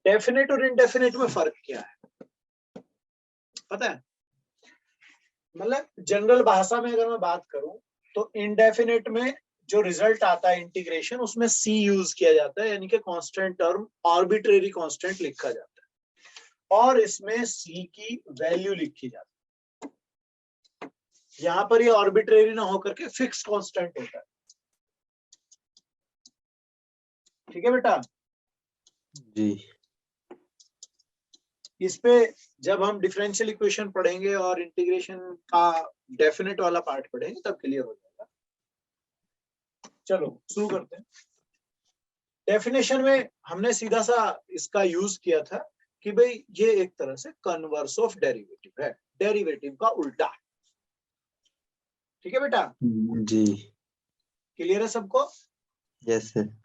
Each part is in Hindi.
डेफिनेट और इनडेफिनेट में फर्क क्या है पता है? मतलब जनरल भाषा में अगर मैं बात करूं तो इनडेफिनेट में जो रिजल्ट आता है इंटीग्रेशन, उसमें सी यूज किया जाता है, यानी कि कांस्टेंट टर्म, आर्बिट्रेरी कांस्टेंट लिखा जाता है, और इसमें सी की वैल्यू लिखी जाती है। यहां पर ये आर्बिट्रेरी ना होकर के फिक्स कांस्टेंट होता है। ठीक है बेटा जी। इस पे जब हम डिफरेंशियल इक्वेशन पढ़ेंगे और इंटीग्रेशन का डेफिनेट वाला पार्ट पढ़ेंगे तब क्लियर हो जाएगा। चलो शुरू करते हैं। डेफिनेशन में हमने सीधा सा इसका यूज किया था कि भाई ये एक तरह से कन्वर्स ऑफ डेरिवेटिव है, डेरिवेटिव का उल्टा। ठीक है बेटा? जी। क्लियर है सबको? Yes sir.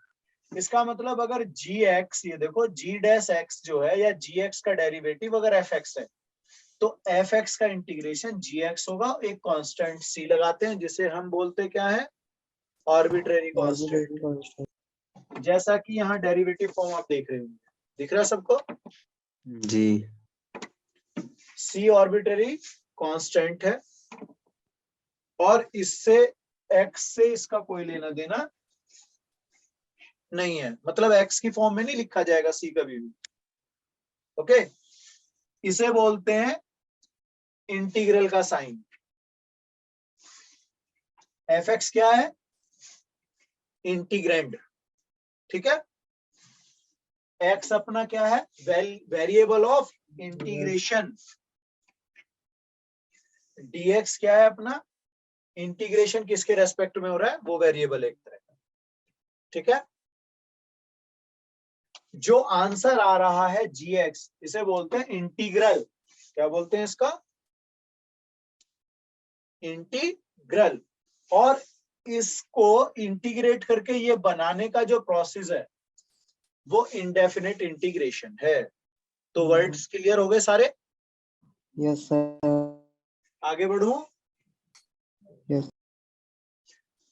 इसका मतलब अगर जी एक्स, ये देखो जी डैश एक्स जो है, या जी एक्स का डेरिवेटिव अगर एफ एक्स है, तो एफ एक्स का इंटीग्रेशन जी एक्स होगा। एक कांस्टेंट सी लगाते हैं जिसे हम बोलते क्या है, आर्बिट्रेरी कांस्टेंट। जैसा कि यहाँ डेरिवेटिव फॉर्म आप देख रहे होंगे, दिख रहा है सबको? जी। सी आर्बिट्रेरी कांस्टेंट है, और इससे एक्स से इसका कोई लेना देना नहीं है, मतलब एक्स की फॉर्म में नहीं लिखा जाएगा सी कभी भी। ओके, इसे बोलते हैं इंटीग्रल का साइन। एफ एक्स क्या है? इंटीग्रैंड। ठीक है, एक्स अपना क्या है? Variable of integration. डीएक्स क्या है अपना? इंटीग्रेशन किसके रेस्पेक्ट में हो रहा है, वो वेरिएबल एक तरह का। ठीक है, जो आंसर आ रहा है जी एक्स, इसे बोलते हैं इंटीग्रल। क्या बोलते हैं इसका? इंटीग्रल। और इसको इंटीग्रेट करके ये बनाने का जो प्रोसेस है वो इंडेफिनिट इंटीग्रेशन है। तो वर्ड्स क्लियर हो गए सारे? Yes sir. आगे बढ़ू? यस।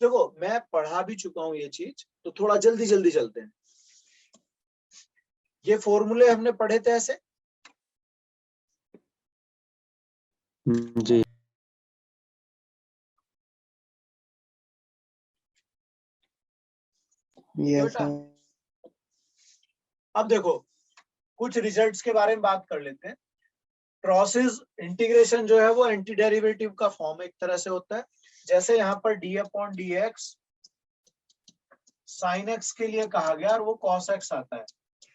देखो मैं पढ़ा भी चुका हूं ये चीज, तो थोड़ा जल्दी जल्दी चलते हैं। ये फॉर्मूले हमने पढ़े थे ऐसे। जी। यस बेटा सर। अब देखो कुछ रिजल्ट्स के बारे में बात कर लेते हैं। प्रोसेस इंटीग्रेशन जो है वो एंटी डेरिवेटिव का फॉर्म एक तरह से होता है। जैसे यहाँ पर D upon D x sine x के लिए कहा गया और वो कॉस एक्स आता है,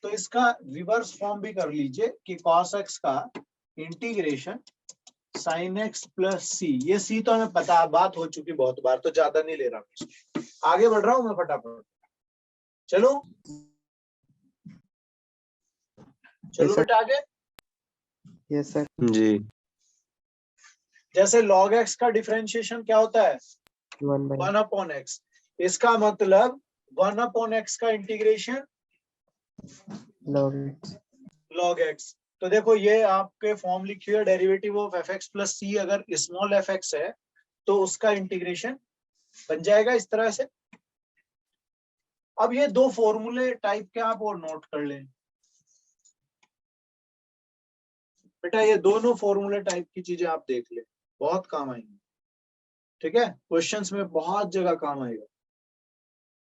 तो इसका रिवर्स फॉर्म भी कर लीजिए कि कॉस एक्स का इंटीग्रेशन साइन एक्स प्लस सी। ये सी तो हमें पता, बात हो चुकी बहुत बार, तो ज्यादा नहीं ले रहा हूं, आगे बढ़ रहा हूं मैं फटाफट। चलो चलो सर। बेटा आगे। Yes sir. जी। जैसे log x का डिफरेंशिएशन क्या होता है? 1/x। 1 upon x. इसका मतलब 1 अपॉन एक्स का इंटीग्रेशन log x। तो देखो ये आपके फॉर्म लिखी हुई है, derivative of F X plus C. अगर स्मॉल एफ एक्स है तो उसका इंटीग्रेशन बन जाएगा इस तरह से। अब ये दो फॉर्मूले टाइप के आप और नोट कर लें बेटा, ये दोनों फॉर्मूले टाइप की चीजें आप देख लें, बहुत काम आएंगी। ठीक है, क्वेश्चंस में बहुत जगह काम आएगा।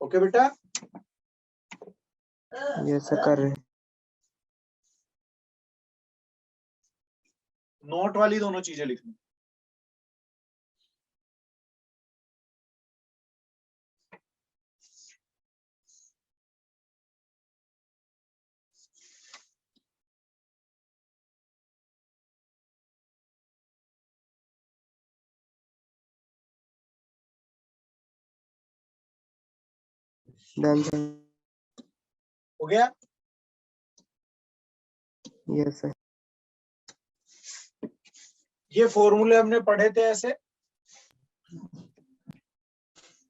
ओके बेटा? यस सर, कर रहे हैं। नोट वाली दोनों चीजें लिखनी। Done sir. हो गया? Yes sir. ये फॉर्मूले हमने पढ़े थे ऐसे।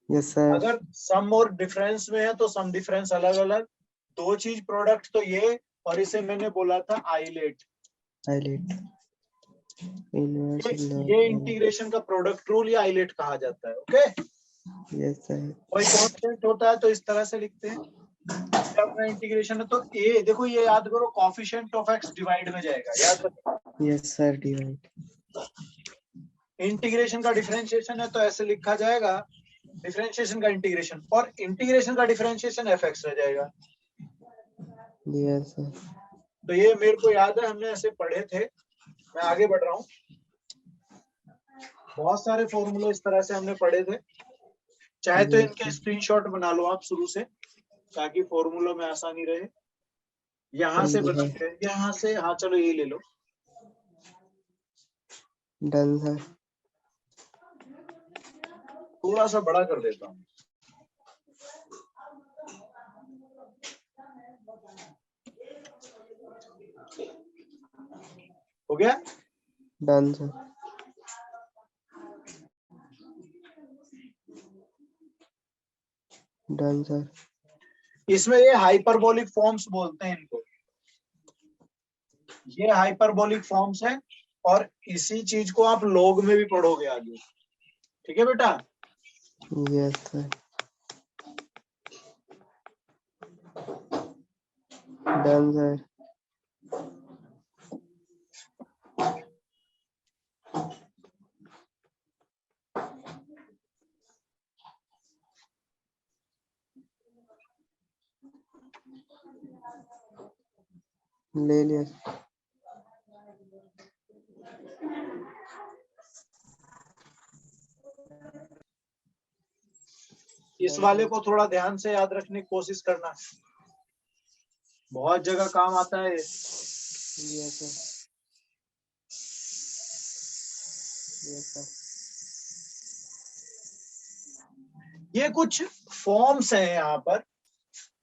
Yes sir. अगर सम और डिफरेंस में है तो सम डिफरेंस अलग अलग, दो चीज प्रोडक्ट तो ये, और इसे मैंने बोला था आइलेट। हाईलाइट। ये इंटीग्रेशन का प्रोडक्ट रूल या आइलेट कहा जाता है। Okay, yes sir. कोई कांस्टेंट होता है तो इस तरह से लिखते हैं, अपना इंटीग्रेशन है तो ए देखो ये याद करो कॉफिशिएंट ऑफ एक्स डिवाइड में जाएगा, याद रखो। Yes, sir. Divide. इंटीग्रेशन का डिफरेंशिएशन है तो ऐसे लिखा जाएगा डिफरेंशिएशन का इंटीग्रेशन, और इंटीग्रेशन का डिफरेंशिएशन एफ एक्स रह जाएगा। Yes, sir. तो ये मेरे को याद है हमने ऐसे पढ़े थे। मैं आगे बढ़ रहा हूँ, बहुत सारे फॉर्मूले इस तरह से हमने पढ़े थे। चाहे तो Yes, इनके sir. स्क्रीनशॉट बना लो आप शुरू से, ताकि फॉर्मूलों में आसानी रहे। यहाँ से Done, बनाते हैं, यहाँ से, हाँ चलो ये ले लो। Done, sir. थोड़ा सा बड़ा कर देता हूँ। हो गया? Done, sir. Done, sir. इसमें ये हाइपरबोलिक फॉर्म्स बोलते हैं इनको, ये हाइपरबोलिक फॉर्म्स हैं, और इसी चीज को आप लॉग में भी पढ़ोगे आगे। ठीक है बेटा? Yes, sir. Done, sir. ले लिया। इस वाले को थोड़ा ध्यान से याद रखने की कोशिश करना, बहुत जगह काम आता है। Yes, sir. Yes, sir. ये कुछ फॉर्म्स हैं यहाँ पर,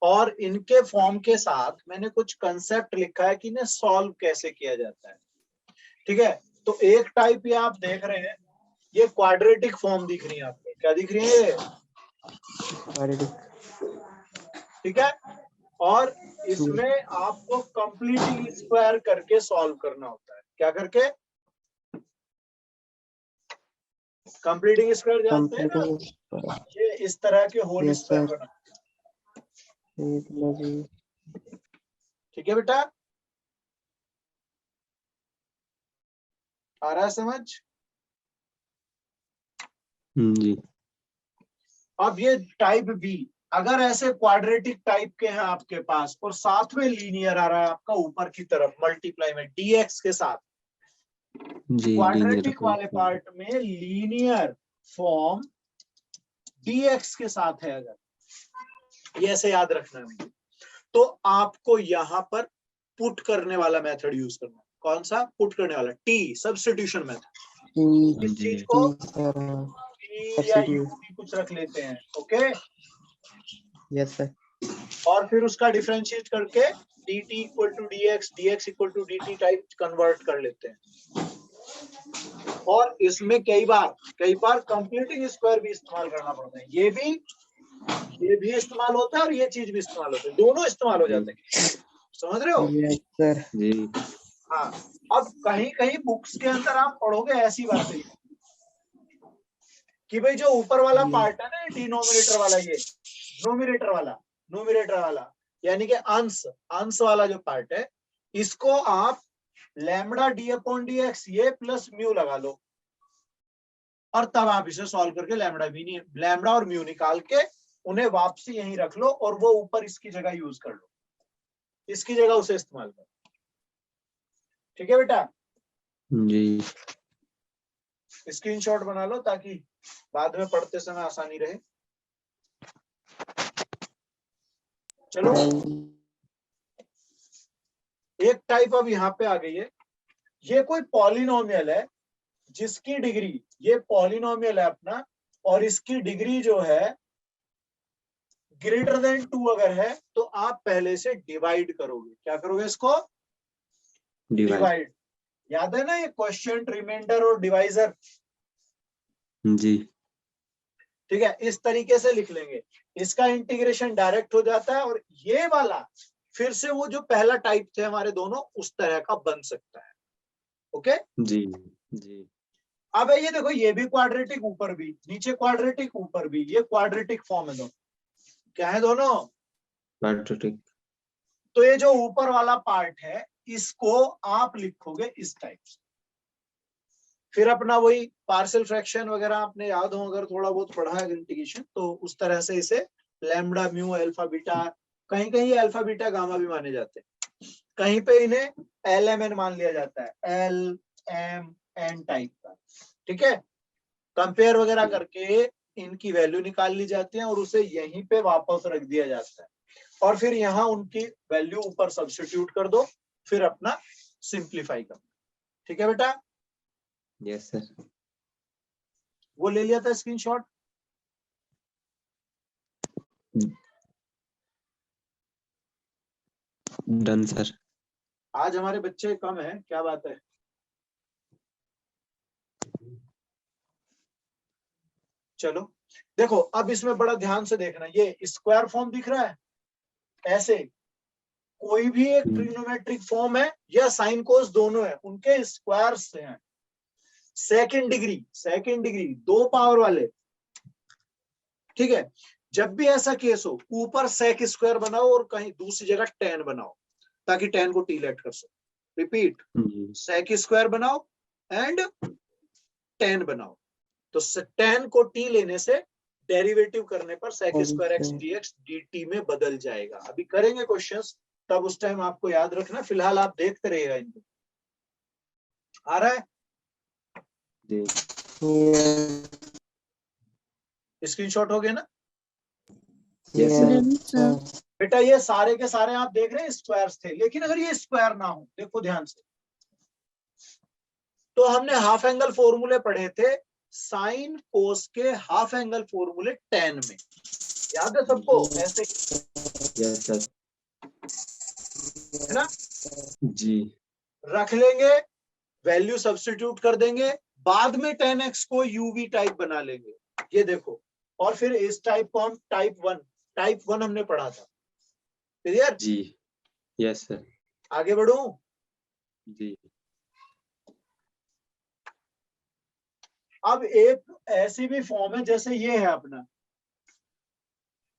और इनके फॉर्म के साथ मैंने कुछ कंसेप्ट लिखा है कि इन्हें सॉल्व कैसे किया जाता है। ठीक है? तो एक टाइप ये आप देख रहे हैं, ये क्वाड्रेटिक फॉर्म दिख रही है आपको, क्या दिख रही है ये? ठीक है? और इसमें आपको कंप्लीटिंग स्क्वायर करके सॉल्व करना होता है। क्या करके? कंप्लीटिंग स्क्वायर जानते हैं ना, ये इस तरह के होल स्क्वायर बना। ठीक है बेटा? आ रहा है समझ? जी। अब ये टाइप बी, अगर ऐसे क्वाड्रेटिक टाइप के हैं आपके पास और साथ में लीनियर आ रहा है आपका ऊपर की तरफ मल्टीप्लाई में डीएक्स के साथ, जी क्वाड्रेटिक वाले पार्ट में लीनियर फॉर्म डीएक्स के साथ है, अगर ये ऐसे याद रखना है, तो आपको यहां पर पुट करने वाला मेथड यूज करना है। कौन सा पुट करने वाला? T, substitution method. इस चीज को टी या यू भी कुछ रख लेते हैं। ओके? Yes sir. और फिर उसका डिफरेंशिएट करके dt equal to dx, dx equal to dt type convert कर लेते हैं। और इसमें कई बार कंप्लीटिंग स्क्वायर भी इस्तेमाल करना पड़ता है। ये भी इस्तेमाल होता है और ये चीज भी इस्तेमाल होता है, दोनों इस्तेमाल हो जाते हैं। समझ रहे हो? Yes sir. जी। हाँ, अब कहीं कहीं बुक्स के अंदर आप पढ़ोगे ऐसी बातें कि भाई जो ऊपर वाला पार्ट है ना, डिनोमिनेटर वाला, ये न्यूमरेटर वाला यानी कि अंश वाला जो पार्ट है, इसको आप lambda D upon D x ये प्लस म्यू लगा लो, और तब आप इसे सॉल्व करके लैम्बडा और म्यू निकाल के उन्हें वापसी यहीं रख लो, और वो ऊपर इसकी जगह यूज कर लो, इसकी जगह उसे इस्तेमाल करो। ठीक है बेटा? जी। स्क्रीनशॉट बना लो ताकि बाद में पढ़ते समय आसानी रहे। चलो, एक टाइप अब यहाँ पे आ गई है। ये कोई पॉलिनोमियल है जिसकी डिग्री, ये पॉलिनोमियल है अपना, और इसकी डिग्री जो है ग्रेटर देन 2 अगर है तो आप पहले से डिवाइड करोगे। क्या करोगे? इसको डिवाइड। याद है ना ये क्वेश्चन, रिमाइंडर और डिवाइजर? जी। ठीक है, इस तरीके से लिख लेंगे, इसका इंटीग्रेशन डायरेक्ट हो जाता है, और ये वाला फिर से वो जो पहला टाइप थे हमारे दोनों, उस तरह का बन सकता है। ओके? जी। जी। अब ये देखो, ये भी क्वाड्रेटिक ऊपर भी, नीचे क्वाड्रेटिक ऊपर भी, ये क्वाड्रेटिक फॉर्म है दोनों। क्या है दोनों? क्वाड्रेटिक। तो ये जो ऊपर वाला पार्ट है इसको आप लिखोगे इस टाइप से। फिर अपना वही पार्शियल फ्रैक्शन वगैरह आपने याद हो, अगर थोड़ा बहुत पढ़ा है इंटीग्रेशन, तो उस तरह से इसे लैम्डा म्यू अल्फा बीटा, कहीं कहीं अल्फा बीटा गामा भी माने जाते हैं, कहीं पे इन्हें एल एम एन मान लिया जाता है, एल एम एन टाइप का। ठीक है, कंपेयर वगैरह करके इनकी वैल्यू निकाल ली जाती है और उसे यहीं पे वापस रख दिया जाता है, और फिर यहाँ उनकी वैल्यू ऊपर सब्स्टिट्यूट कर दो, फिर अपना सिंप्लीफाई कर। ठीक है बेटा, यस सर। वो ले लिया था स्क्रीनशॉट। Done sir. आज हमारे बच्चे कम है, क्या बात है। चलो देखो, अब इसमें बड़ा ध्यान से देखना, ये स्क्वायर फॉर्म दिख रहा है ऐसे, कोई भी एक ट्रिग्नोमेट्रिक फॉर्म है या साइन कोस दोनों है, उनके स्क्वायर से हैं। सेकंड डिग्री 2 पावर वाले। ठीक है, जब भी ऐसा केस हो ऊपर सेक स्क्वायर बनाओ और कहीं दूसरी जगह टेन बनाओ, ताकि टेन को टी लेट कर सको। रिपीट, सेक स्क्वायर बनाओ एंड टेन बनाओ, तो टेन को टी लेने से डेरिवेटिव करने पर sec square x d x d t में बदल जाएगा। अभी करेंगे क्वेश्चंस, तब उस टाइम आपको याद रखना, फिलहाल आप देखते रहिएगा इनको। आ रहा है स्क्रीनशॉट हो गया ना। Yes sir. बेटा ये सारे के सारे आप देख रहे हैं स्क्वायर्स थे, लेकिन अगर ये स्क्वायर ना हो, देखो ध्यान से, तो हमने हाफ एंगल फॉर्मूले पढ़े थे, साइन कोस के हाफ एंगल फॉर्मूले टेन में, याद है सबको ऐसे। Yes sir. है ना, जी। रख लेंगे, वैल्यू सब्स्टिट्यूट कर देंगे, बाद में 10x को यूवी टाइप बना लेंगे, ये देखो। और फिर इस टाइप को हम टाइप वन हमने पढ़ा था, क्लियर। जी यस सर। आगे बढ़ूं। जी। अब एक ऐसी भी फॉर्म है जैसे ये है अपना,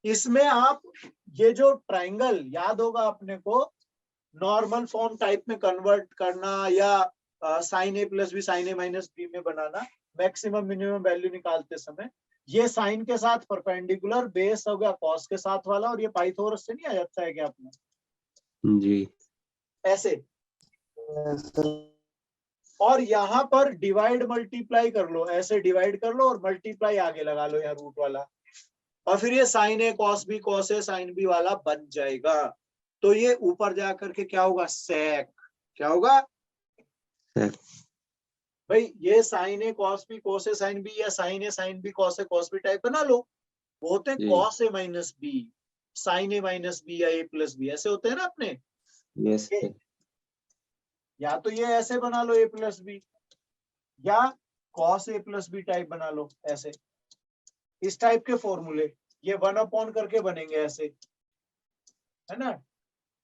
इसमें आप ये जो ट्राइंगल याद होगा अपने को, नॉर्मल फॉर्म टाइप में कन्वर्ट करना या sine A plus B sine A minus B में बनाना, मैक्सिमम मिनिमम वैल्यू निकालते समय, ये साइन के साथ परपेंडिकुलर, बेस हो गया कॉस के साथ वाला, और ये पाइथागोरस से नहीं आ जाता है क्या अपना, जी। ऐसे। और यहाँ पर डिवाइड मल्टीप्लाई कर लो, ऐसे डिवाइड कर लो और मल्टीप्लाई आगे लगा लो यहाँ रूट वाला, और फिर ये sine A cos A sine B वाला बन जाएगा। तो ये ऊपर जाकर के क्या होगा, सेक। क्या होगा भाई, ये sine A cos A sine B, या sine A sine B cos B type बना लो। वो होते हैं cos A minus B, sine A minus B, या ए प्लस बी, ऐसे होते हैं ना अपने। Yes sir. या तो ये ऐसे बना लो ए प्लस बी, या cos A plus B type बना लो ऐसे, इस टाइप के फॉर्मूले ये 1 करके बनेंगे ऐसे, है ना।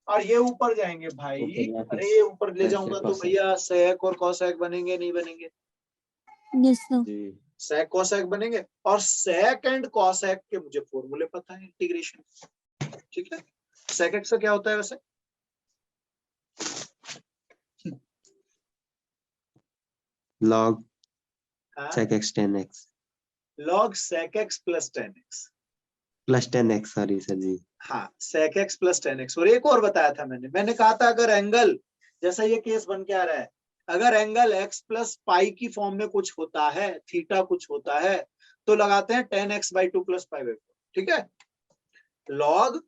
और ये ऊपर जाएंगे भाई, अरे ये ऊपर ले जाऊंगा तो भैया सेक और कॉसेक बनेंगे, नहीं बनेंगे। Yes sir. सेक कॉसेक बनेंगे, और सेक एंड कॉसेक के मुझे फॉर्मूले पता है इंटीग्रेशन। ठीक है, सेक एक्स का क्या होता है वैसे, log sec x 10x log sec X plus 10x plus 10x, sorry sir जी। हाँ, सेक एक्स प्लस 10x। और एक और बताया था मैंने कहा था अगर एंगल, जैसा ये केस बन के आ रहा है, अगर एंगल x प्लस पाई की फॉर्म में कुछ होता है, थीटा कुछ होता है, तो लगाते हैं 10x/2 प्लस पाई बाई 4। ठीक है, log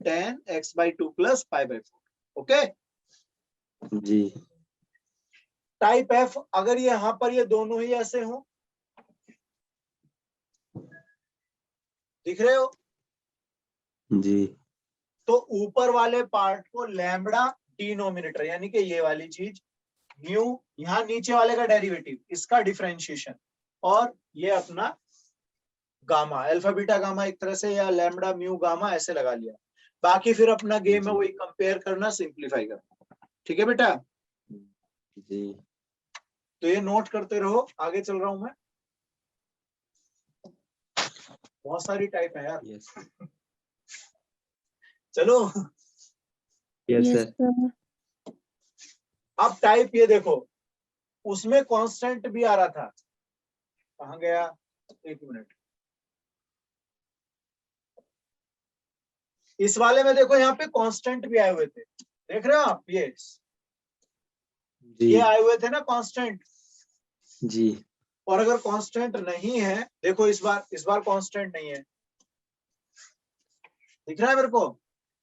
10x/2 plus pi by 4। Okay जी। टाइप एफ, अगर ये यहाँ पर ये दोनों ही ऐसे हो, दिख रहे हो जी। तो ऊपर वाले पार्ट को लैम्बडा डिनोमिनेटर, यानी कि ये वाली चीज म्यू, यहाँ नीचे वाले का डेरिवेटिव, इसका डिफरेंशिएशन, और ये अपना गामा, अल्फा बीटा गामा एक तरह से, या लैम्बडा म्यू गामा ऐसे लगा लिया। बाकी फिर अपना गेम है वही कंपेयर करना, सिंप्लीफाई करना। ठीक है बेटा जी। तो ये नोट करते रहो, आगे चल रहा हूं मैं। बहुत सारी टाइप है यार। यस। चलो यस Yes, सर sir. अब टाइप ये देखो, उसमें कांस्टेंट भी आ रहा था, कहाँ गया, एक मिनट, इस वाले में देखो यहाँ पे कांस्टेंट भी आए हुए थे, देख रहे हो आप, ये जी आए हुए थे ना कांस्टेंट। जी और अगर कांस्टेंट नहीं है, देखो इस बार कांस्टेंट नहीं है, दिख रहा है मेरे को।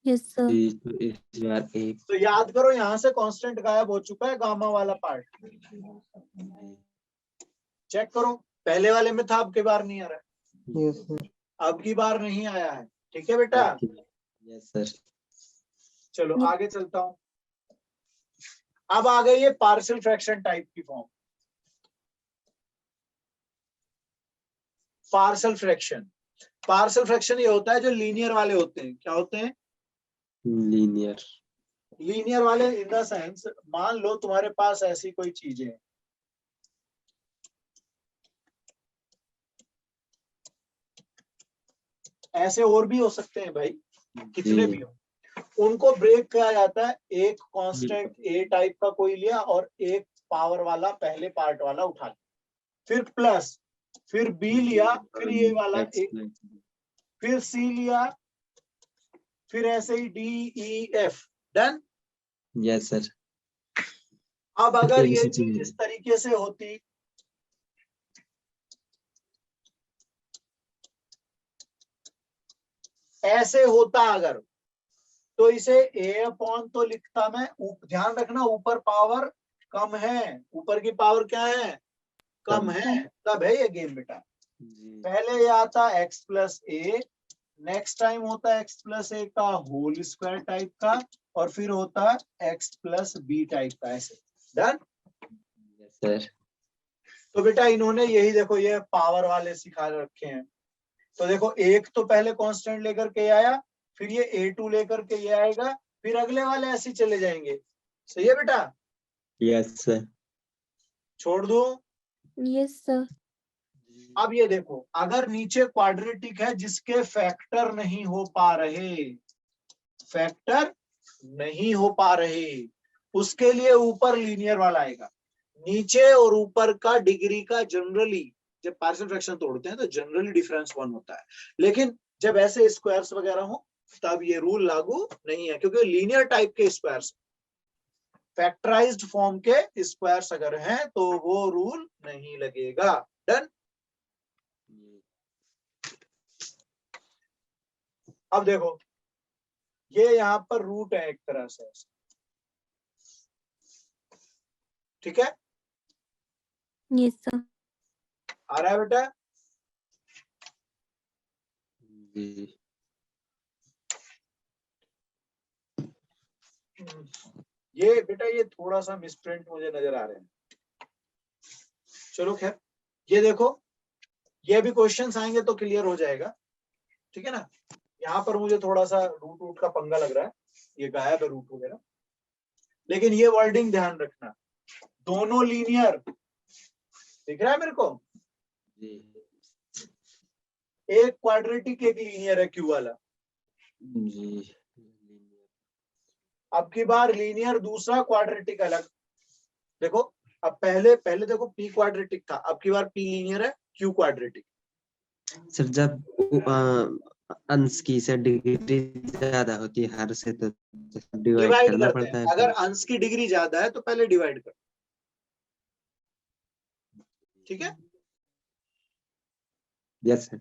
Yes, sir. जी तो इस बार एक तो याद करो यहाँ से कांस्टेंट गायब हो चुका है, गामा वाला पार्ट चेक करो, पहले वाले में था, अब की बार नहीं आ रहा है, यस सर, अब की बार नहीं आया है, ठीक है बेटा। यस सर चलो Yes. आगे चलता हूं। अब आ गई ये पार्शियल फ्रैक्शन टाइप की फॉर्म। पार्शियल फ्रैक्शन ये होता है जो लीनियर वाले होते हैं, क्या होते हैं, लीनियर लीनियर वाले इन द सेंस, मान लो तुम्हारे पास ऐसी कोई चीज है, ऐसे और भी हो सकते हैं भाई, कितने भी हो, उनको ब्रेक किया जाता है, एक कांस्टेंट ए टाइप का कोई लिया और एक पावर वाला पहले पार्ट वाला उठा लिया, फिर प्लस, फिर बी लिया, फिर ये वाला एक, फिर सी लिया, फिर ऐसे ही D E F, done. Yes sir अब अगर एक ये सी चीज चीज इस तरीके से होती, ऐसे होता अगर, तो इसे ए अपॉन तो लिखता मैं, ध्यान रखना ऊपर पावर कम है, ऊपर की पावर क्या है, कम है, तब है ये गेम बेटा। जी पहले ये आता एक्स प्लस ए, नेक्स्ट टाइम होता है एक्स प्लस ए का होल स्क्वायर टाइप का, और फिर होता है एक्स प्लस बी टाइप का, ऐसे, डन। यस सर तो बेटा इन्होंने यही देखो ये पावर वाले सिखा रखे हैं, तो देखो एक तो पहले कांस्टेंट लेकर के आया, फिर ये A2 लेकर के ये आएगा, फिर अगले वाले ऐसे ही चले जाएंगे, सही है बेटा, यस सर छोड़ दो। Yes, sir. अब ये देखो, अगर नीचे क्वाड्रेटिक है जिसके फैक्टर नहीं हो पा रहे, फैक्टर नहीं हो पा रहे, उसके लिए ऊपर लीनियर वाला आएगा, नीचे और ऊपर का डिग्री का जनरली, जब पार्शियल फ्रैक्शन तोड़ते हैं तो जनरली डिफरेंस 1 होता है, लेकिन जब ऐसे स्क्वायर्स वगैरह हो तब ये रूल लागू नहीं है, क्योंकि लीनियर टाइप के स्क्वायर्स, फैक्टराइज्ड फॉर्म के स्क्वायर्स अगर हैं तो वो रूल नहीं लगेगा, डन। अब देखो ये यहाँ पर रूट है एक तरह से, ठीक है, Yes, sir. आ रहा है बेटा। जी ये बेटा ये थोड़ा सा मिसप्रिंट मुझे नजर आ रहे हैं, चलो खैर, ये देखो ये भी क्वेश्चंस आएंगे तो क्लियर हो जाएगा, ठीक है ना। यहाँ पर मुझे थोड़ा सा रूट रूट का पंगा लग रहा है, ये गायब है रूट वगैरह, लेकिन ये वर्डिंग ध्यान रखना, दोनों लीनियर, दिख रहा है मेरे को, जी एक क्वाड्रेटिक एक लीनियर है क्यू वाला, जी अब की बार लीनियर दूसरा क्वाड्रेटिक अलग, देखो अब पहले पहले देखो पी क्वाड्रेटिक था, अब की बार पी लीनियर है, क्यू क्वाड्रेटिक। सर जब अंश की से डिग्री ज्यादा होती है हर से तो डिवाइड डिवाइड करना करते पड़ता हैं, है अगर फिर। अंश की डिग्री ज्यादा है तो पहले डिवाइड कर, ठीक है। यस सर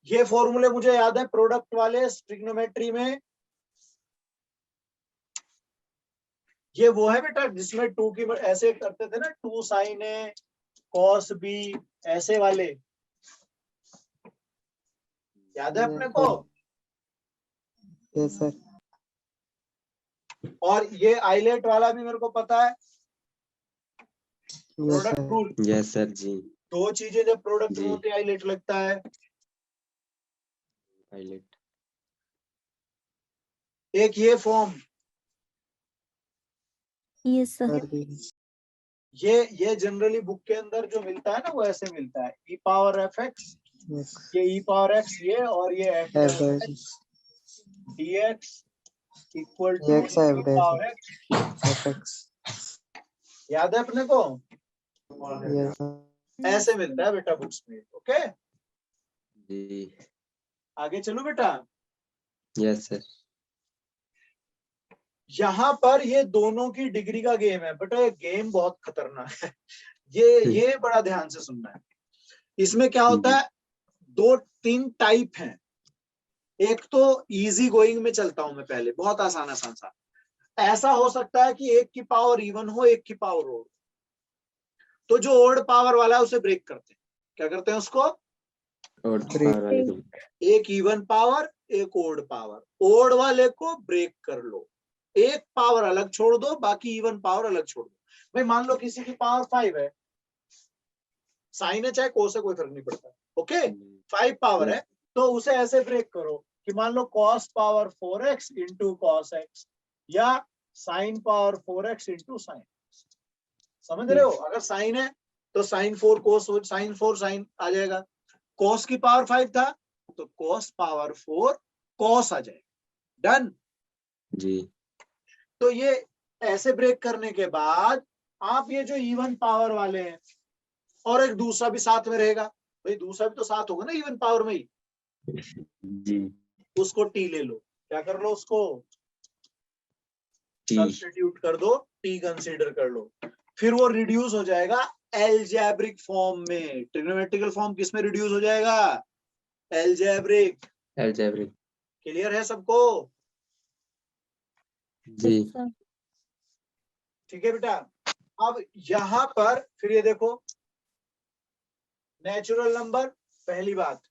ये फॉर्मूले मुझे याद है प्रोडक्ट वाले ट्रिग्नोमेट्री में, ये वो है बेटा जिसमें टू की ऐसे करते थे ना, टू साइन ए कॉस बी, ऐसे वाले, याद है अपने को। यस सर, और ये आइलेट वाला भी मेरे को पता है, yes product sir, rule, yes sir जी दो चीजें जब प्रोडक्ट में जी होती है आइलेट लगता है। पायलट एक ये फॉर्म, Yes, sir. सर जी, ये जनरली बुक के अंदर जो मिलता है ना वो ऐसे मिलता है, e power f x Yes. ये e पावर x ये और ये f Average. dx equal to Dx e average. Power x। Fx. याद है अपने को? Yes. ऐसे मिलता है बेटा बुक्स में। ओके, जी। आगे चलो बेटा। Yes sir. यहाँ पर ये दोनों की डिग्री का गेम है बेटा। ये गेम बहुत खतरनाक है। ये बड़ा ध्यान से सुनना है। इसमें क्या होता है, दो तीन टाइप हैं। एक तो इजी गोइंग में चलता हूं मैं, पहले बहुत आसान आसान सा। ऐसा हो सकता है कि एक की पावर इवन हो, एक की पावर ओड। तो जो ओड पावर वाला है उसे ब्रेक करते हैं। क्या करते हैं उसको? और पावर वाले को। एक इवन पावर, एक ओड पावर। ओड वाले को ब्रेक कर लो, एक पावर अलग छोड़ दो, बाकी इवन पावर अलग छोड़ दो। भाई मान लो किसी की पावर 5 है, साइन है चाहे कोस है, कोई फर्क नहीं पड़ता। ओके, 5 पावर है, तो उसे ऐसे ब्रेक करो कि मान लो cos power 4x into cos X, या sine power 4x into sine. समझ रहे हो? अगर साइन है तो साइन 4 कोस, साइन 4 साइन आ जाएगा। cos की पावर 5 था तो cos पावर 4 cos आ जाएगा। डन जी। तो ये ऐसे ब्रेक करने के बाद आप ये जो इवन पावर वाले हैं, और एक दूसरा भी साथ में रहेगा, भाई दूसरा भी तो साथ होगा ना इवन पावर में ही, जी। उसको टी ले लो। क्या कर लो? उसको टी। सब्स्टिट्यूट कर दो, टी कंसीडर कर लो। फिर वो रिड्यूस हो जाएगा एल्जेब्रिक फॉर्म में। ट्रिग्नोमेट्रिकल फॉर्म किस में रिड्यूस हो जाएगा? एल्जेब्रिक। अलजेब्रिक। क्लियर है सबको? जी। Yes, sir. ठीक है बेटा। अब यहां पर फिर ये देखो, नेचुरल नंबर, पहली बात,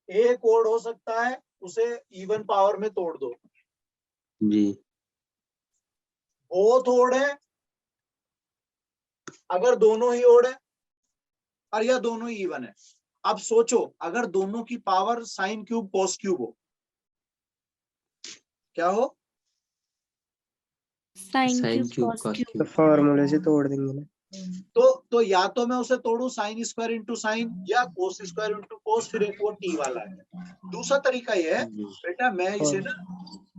एक ओड हो सकता है, उसे इवन पावर में तोड़ दो। जी। बोथ ओड है, अगर दोनों ही ओड है, और या दोनों ही इवन है। अब सोचो, अगर दोनों की power sine cube cos cube हो, क्या हो? Sine sine cube, cube cos cos cube. तो क्यूब। फॉर्मूले से तोड़ देंगे ना। तो या तो मैं उसे तोड़ू साइन स्क्वायर इंटू साइन, या कोस स्क्वायर इंटू कोस, फिर एक वो टी वाला है। दूसरा तरीका ये है बेटा, मैं इसे ना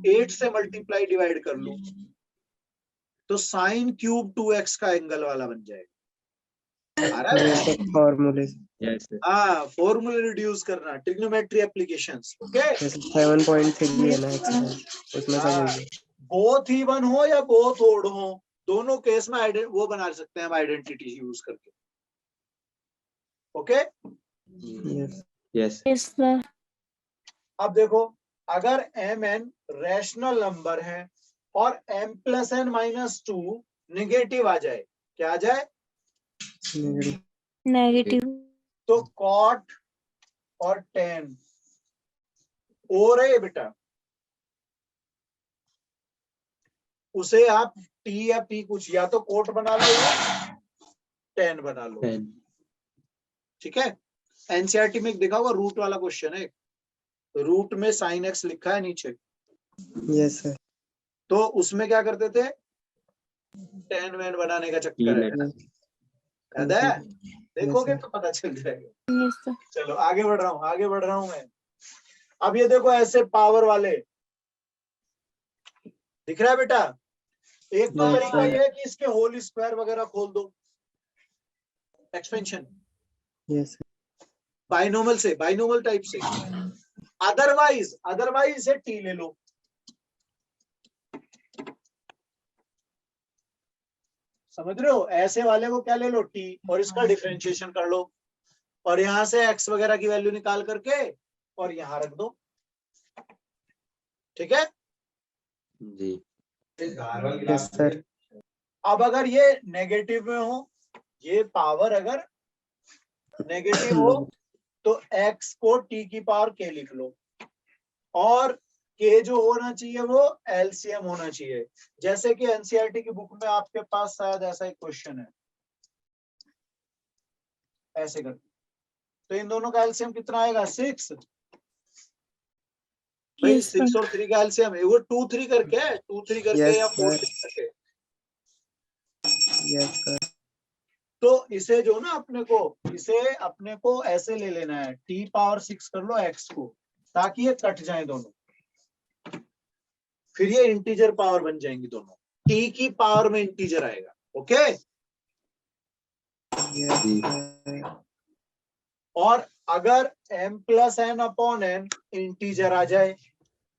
8 से मल्टीप्लाई डिवाइड कर लूं, तो साइन क्यूब 2x का एंगल वाला बन जाएगा। आ रहा है? फॉर्मूले से। Yes sir. हाँ, फॉर्मूला रिड्यूस करना, ट्रिग्नोमेट्री एप्लीकेशंस। ओके, जैसे 7.3 है ना एक्सप्रेशन, उसमें सब हाँ, वही है। बोथ इवन हो या बोथ ओड हो, दोनों केस में वो बना सकते हैं हम आइडेंटिटी यूज करके। Okay, Yes. Yes. Yes, sir. अब देखो, अगर एम एन रैशनल नंबर है और m plus N minus 2 negative आ जाए, क्या आ जाए? Negative. Negative. तो कॉट और टेन हो रहे बेटा, उसे आप टी या पी कुछ, या तो कोट बना लो या टेन बना लो। ठीक है, एनसीईआरटी में देखा होगा, रूट वाला क्वेश्चन है, रूट में साइन एक्स लिखा है नीचे, Yes sir. तो उसमें क्या करते थे? टेन वैन बनाने का चक्कर है, याद है? देखोगे तो पता चल जाएगा। Yes, sir. चलो आगे बढ़ रहा हूं मैं। अब ये देखो, ऐसे पावर वाले दिख रहा है बेटा? एक तो Yes, तरीका sir. ये है कि इसके होल स्क्वायर वगैरह खोल दो, expansion Yes sir. Binomial type से। अदरवाइज इसे टी ले लो। समझ रहे हो? ऐसे वाले को क्या ले लो? टी, और इसका डिफरेंशिएशन कर लो, और यहां से एक्स वगैरह की वैल्यू निकाल करके और यहां रख दो। ठीक है जी। Yes sir. अब अगर ये नेगेटिव में हो, ये पावर अगर नेगेटिव हो, तो x को t की पावर k लिख लो, और k जो होना चाहिए वो एलसीएम होना चाहिए। जैसे कि एनसीईआरटी की बुक में आपके पास शायद ऐसा एक क्वेश्चन है, ऐसे कर, तो इन दोनों का एलसीएम कितना आएगा? 6। भाई Yes, sir. 6 और 3 का एलसीएम है वो 2 3 करके, 2 3 करके Yes, या 4 sir. 6 करके। Yes sir. तो इसे जो ना अपने को ऐसे ले लेना है, t⁻6 कर लो x को, ताकि ये कट जाए दोनों, फिर ये इंटीजर पावर बन जाएंगी दोनों, t की पावर में इंटीजर आएगा। ओके, यस जी। सर, और अगर m+n/n इंटीजर आ जाए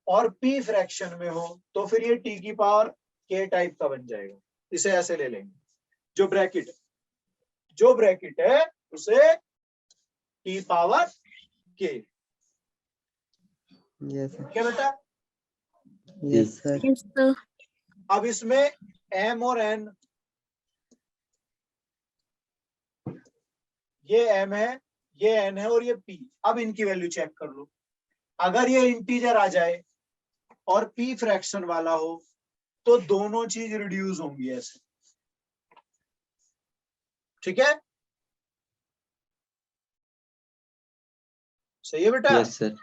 और p फ्रैक्शन में हो तो फिर ये t की पावर k टाइप का बन जाएगा। इसे ऐसे ले लेंगे, जो ब्रैकेट है उसे t⁻k। यस सर, क्या बेटा? Yes sir, Yes, sir. अब इसमें m और n, ये m है, ये n है और ये p। अब इनकी वैल्यू चेक कर लो। अगर ये इंटीजर आ जाए और p फ्रैक्शन वाला हो तो दोनों चीज रिड्यूस होंगी ऐसे। ठीक है, सही है बेटा? Yes sir.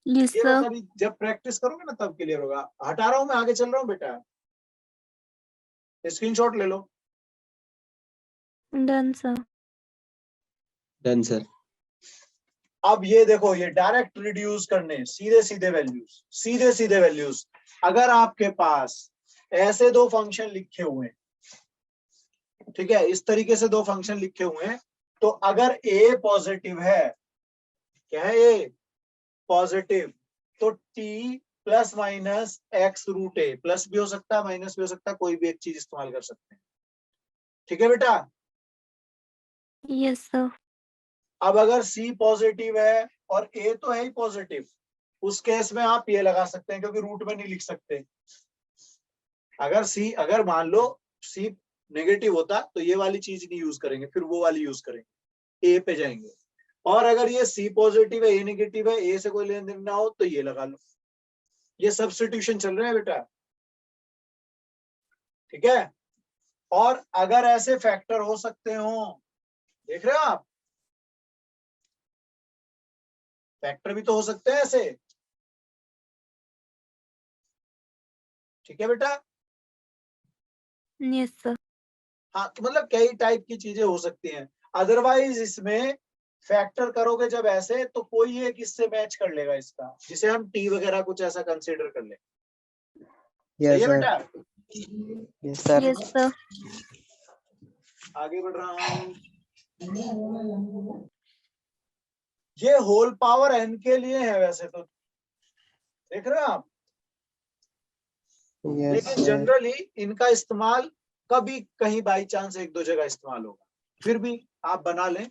Yes, ये बस sir. अभी जब प्रैक्टिस करोगे ना तब क्लियर होगा। हटा रहा हूं मैं, आगे चल रहा हूं बेटा, स्क्रीनशॉट ले लो। Done, sir. Done sir. अब ये देखो, ये डायरेक्ट रिड्यूस करने, सीधे सीधे वैल्यूज। अगर आपके पास ऐसे दो फंक्शन लिखे हुए हैं, ठीक है, इस तरीके से दो फंक्शन लिखे हुए हैं, तो अगर a पॉजिटिव है, क्या है a पॉजिटिव, तो t+−x√a, प्लस भी हो सकता है माइनस भी हो सकता है, कोई भी एक चीज इस्तेमाल कर सकते हैं। ठीक है बेटा? Yes, sir. अब अगर c पॉजिटिव है और a तो है ही पॉजिटिव, उस केस में आप ये लगा सकते हैं, क्योंकि रूट में नहीं लिख सकते। अगर मान लो c नेगेटिव होता तो ये वाली चीज नहीं यूज करेंगे, फिर वो वाली यूज करेंगे, a पे जाएंगे। और अगर ये c पॉजिटिव है, a नेगेटिव है, a से कोई लेन देन ना हो तो ये लगा लो। ये सब्स्टिट्यूशन चल रहा है बेटा, ठीक है? और अगर ऐसे फैक्टर हो सकते हो, देख रहे हो आप, फैक्टर भी तो हो सकते हैं ऐसे। ठीक है बेटा? Yes, sir. हाँ, तो मतलब कई टाइप की चीजें हो सकती हैं। अदरवाइज इसमें फैक्टर करोगे जब ऐसे, तो कोई एक इससे मैच कर लेगा इसका, जिसे हम टी वगैरह कुछ ऐसा कंसीडर कर ले। सही यस है सर, बेटा? Yes sir, Yes, sir. आगे बढ़ रहा हूँ। ये होल पावर n के लिए है वैसे तो, देख रहे हो आप, यस लेकिन सर, जनरली इनका इस्तेमाल कभी कहीं बाई चांस एक दो जगह इस्तेमाल होगा, फिर भी आप बना लें।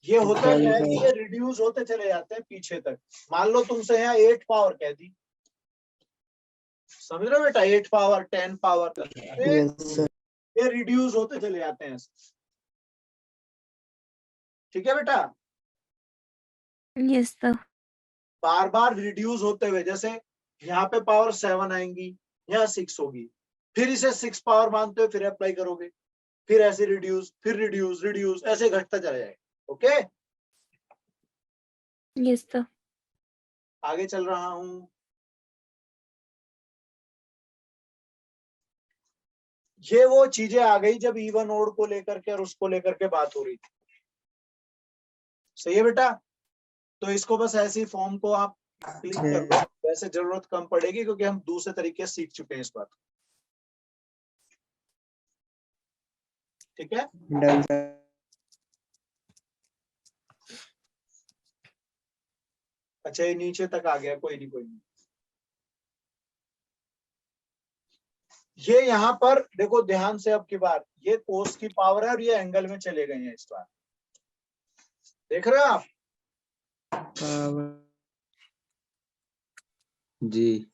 ये होता क्या है कि ये रिड्यूस होते चले जाते हैं पीछे तक। मान लो तुमसे यहाँ 8 पावर कह दी, समझ रहे हो बेटा, 8 पावर 10 पावर, यस सर, ये रिड्यूस होते चले जाते हैं। ठीक है बेटा? Yes, sir. बार बार रिड्यूस होते हुए, जैसे यहाँ पे पावर 7 आएंगी, यहाँ 6 होगी, फिर इसे 6 पावर मानते हुए फिर अप्लाई करोगे, फिर ऐसे रिड्यूस, फिर रिड्यूस रिड्यूस, ऐसे घटता चला जाएगा। Okay, Yes, sir. आगे चल रहा हूं। ये वो चीजें आ गई जब इवन ओड को लेकर के और उसको लेकर के बात हो रही थी। सही है बेटा? तो इसको बस ऐसी फॉर्म को आप क्लिक कर लो, वैसे जरूरत कम पड़ेगी क्योंकि हम दूसरे तरीके से सीख चुके हैं इस बात। ठीक है? डन सर, अच्छा, ये नीचे तक आ गया, कोई नहीं। ये यहाँ पर देखो ध्यान से, अब की बार ये कोस की पावर है और ये एंगल में चले गए हैं इस बार, देख रहे हो आप? पावर, जी।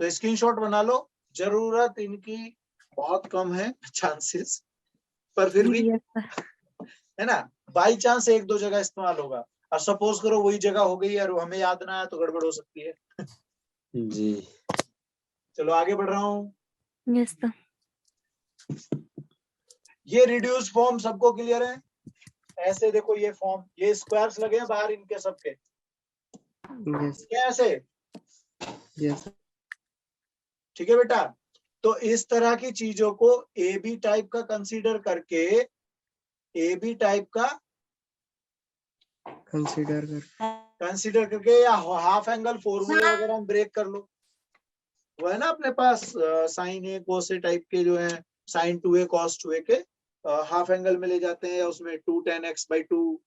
तो स्क्रीनशॉट बना लो, जरूरत इनकी बहुत कम है चांसेस, पर फिर भी Yes, sir. है ना, बाई चांस एक दो जगह इस्तेमाल होगा। और सपोज करो वही जगह हो गई और हमें याद ना आया तो गड़बड़ हो सकती है। जी। चलो आगे बढ़ रहा हूँ। Yes, sir. ये रिड्यूस फॉर्म सबको क्लियर है? ऐसे देखो ये फॉर्म, ये स्क्वायर्स लगे हैं बाहर इनके सबके, यस, क्या ऐसे? Yes, sir. ठीक है बेटा। तो इस तरह की चीजों को ए बी टाइप का कंसीडर करके, ए बी टाइप का कंसीडर करके या हाफ एंगल फॉर्मूले वगैरह हम ब्रेक कर लो। वो है ना अपने पास साइन ए कोस ए टाइप के जो है, साइन 2a cos 2a के हाफ एंगल में ले जाते हैं, या उसमें 2 tan x/2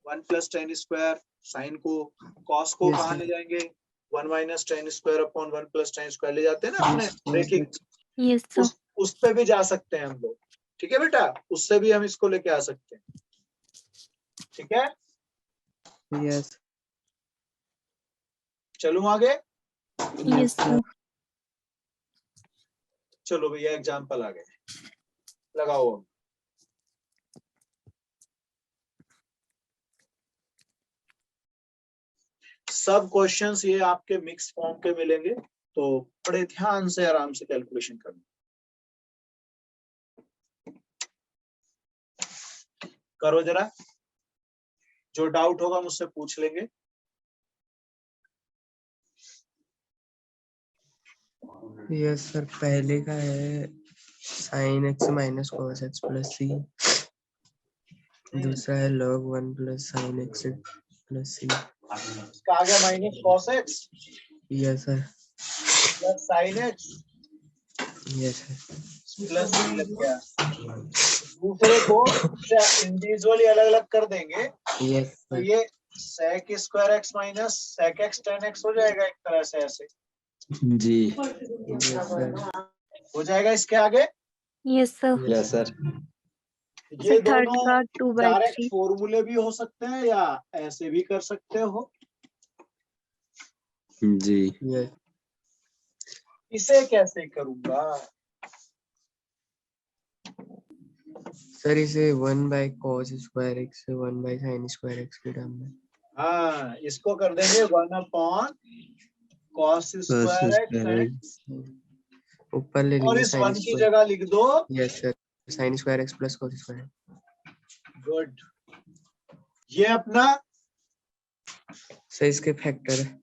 1 + tan square, sign को कॉस को Yes, कहाँ sir. ले जाएंगे 1 - tan square upon 1 + tan square ले जाते हैं ना अपने Yes, ब्रेकिंग। Yes, sir. उस पे भी जा सकते हैं हम लोग। ठीक है बेटा, उससे भी हम इसको लेके आ सकते हैं। ठीक है, Yes. चलूं आगे। Yes, sir. चलो भैया एग्जाम्पल आ गए, लगाओ। सब क्वेश्चंस ये आपके मिक्स फॉर्म के मिलेंगे, तो बड़े ध्यान से आराम से कैलकुलेशन करना। करो जरा, जो डाउट होगा मुझसे पूछ लेंगे। Yes, sir. पहले का है sin x minus cos x plus c. दूसरा है log 1 plus sin x plus c. इसका आ गया minus cos x Yes, sir. Plus sin x Yes, sir. Plus c लग गया। दूसरे को इंडिविजुअली अलग अलग कर देंगे Yes, तो sir. ये sec square x minus sec x tan x हो जाएगा एक तरह से, ऐसे जी। Yes, sir. हो जाएगा। इसके आगे Yes, sir. Yes sir. ये Sir, third दोनों का 2/3. डायरेक्ट फॉर्मूले भी हो सकते हैं या ऐसे भी कर सकते हो। जी। Yes. इसे कैसे करूंगा? सर इसे 1 by cos square x 1 by sin square x के टर्म में। हाँ, इसको कर देंगे 1/cos स्क्वायर x ऊपर ले और लेंगे इस sin 1 की square। जगह लिख दो Yes, sir. sin square x plus cos square। Good. ये अपना सर इसके फैक्टर है।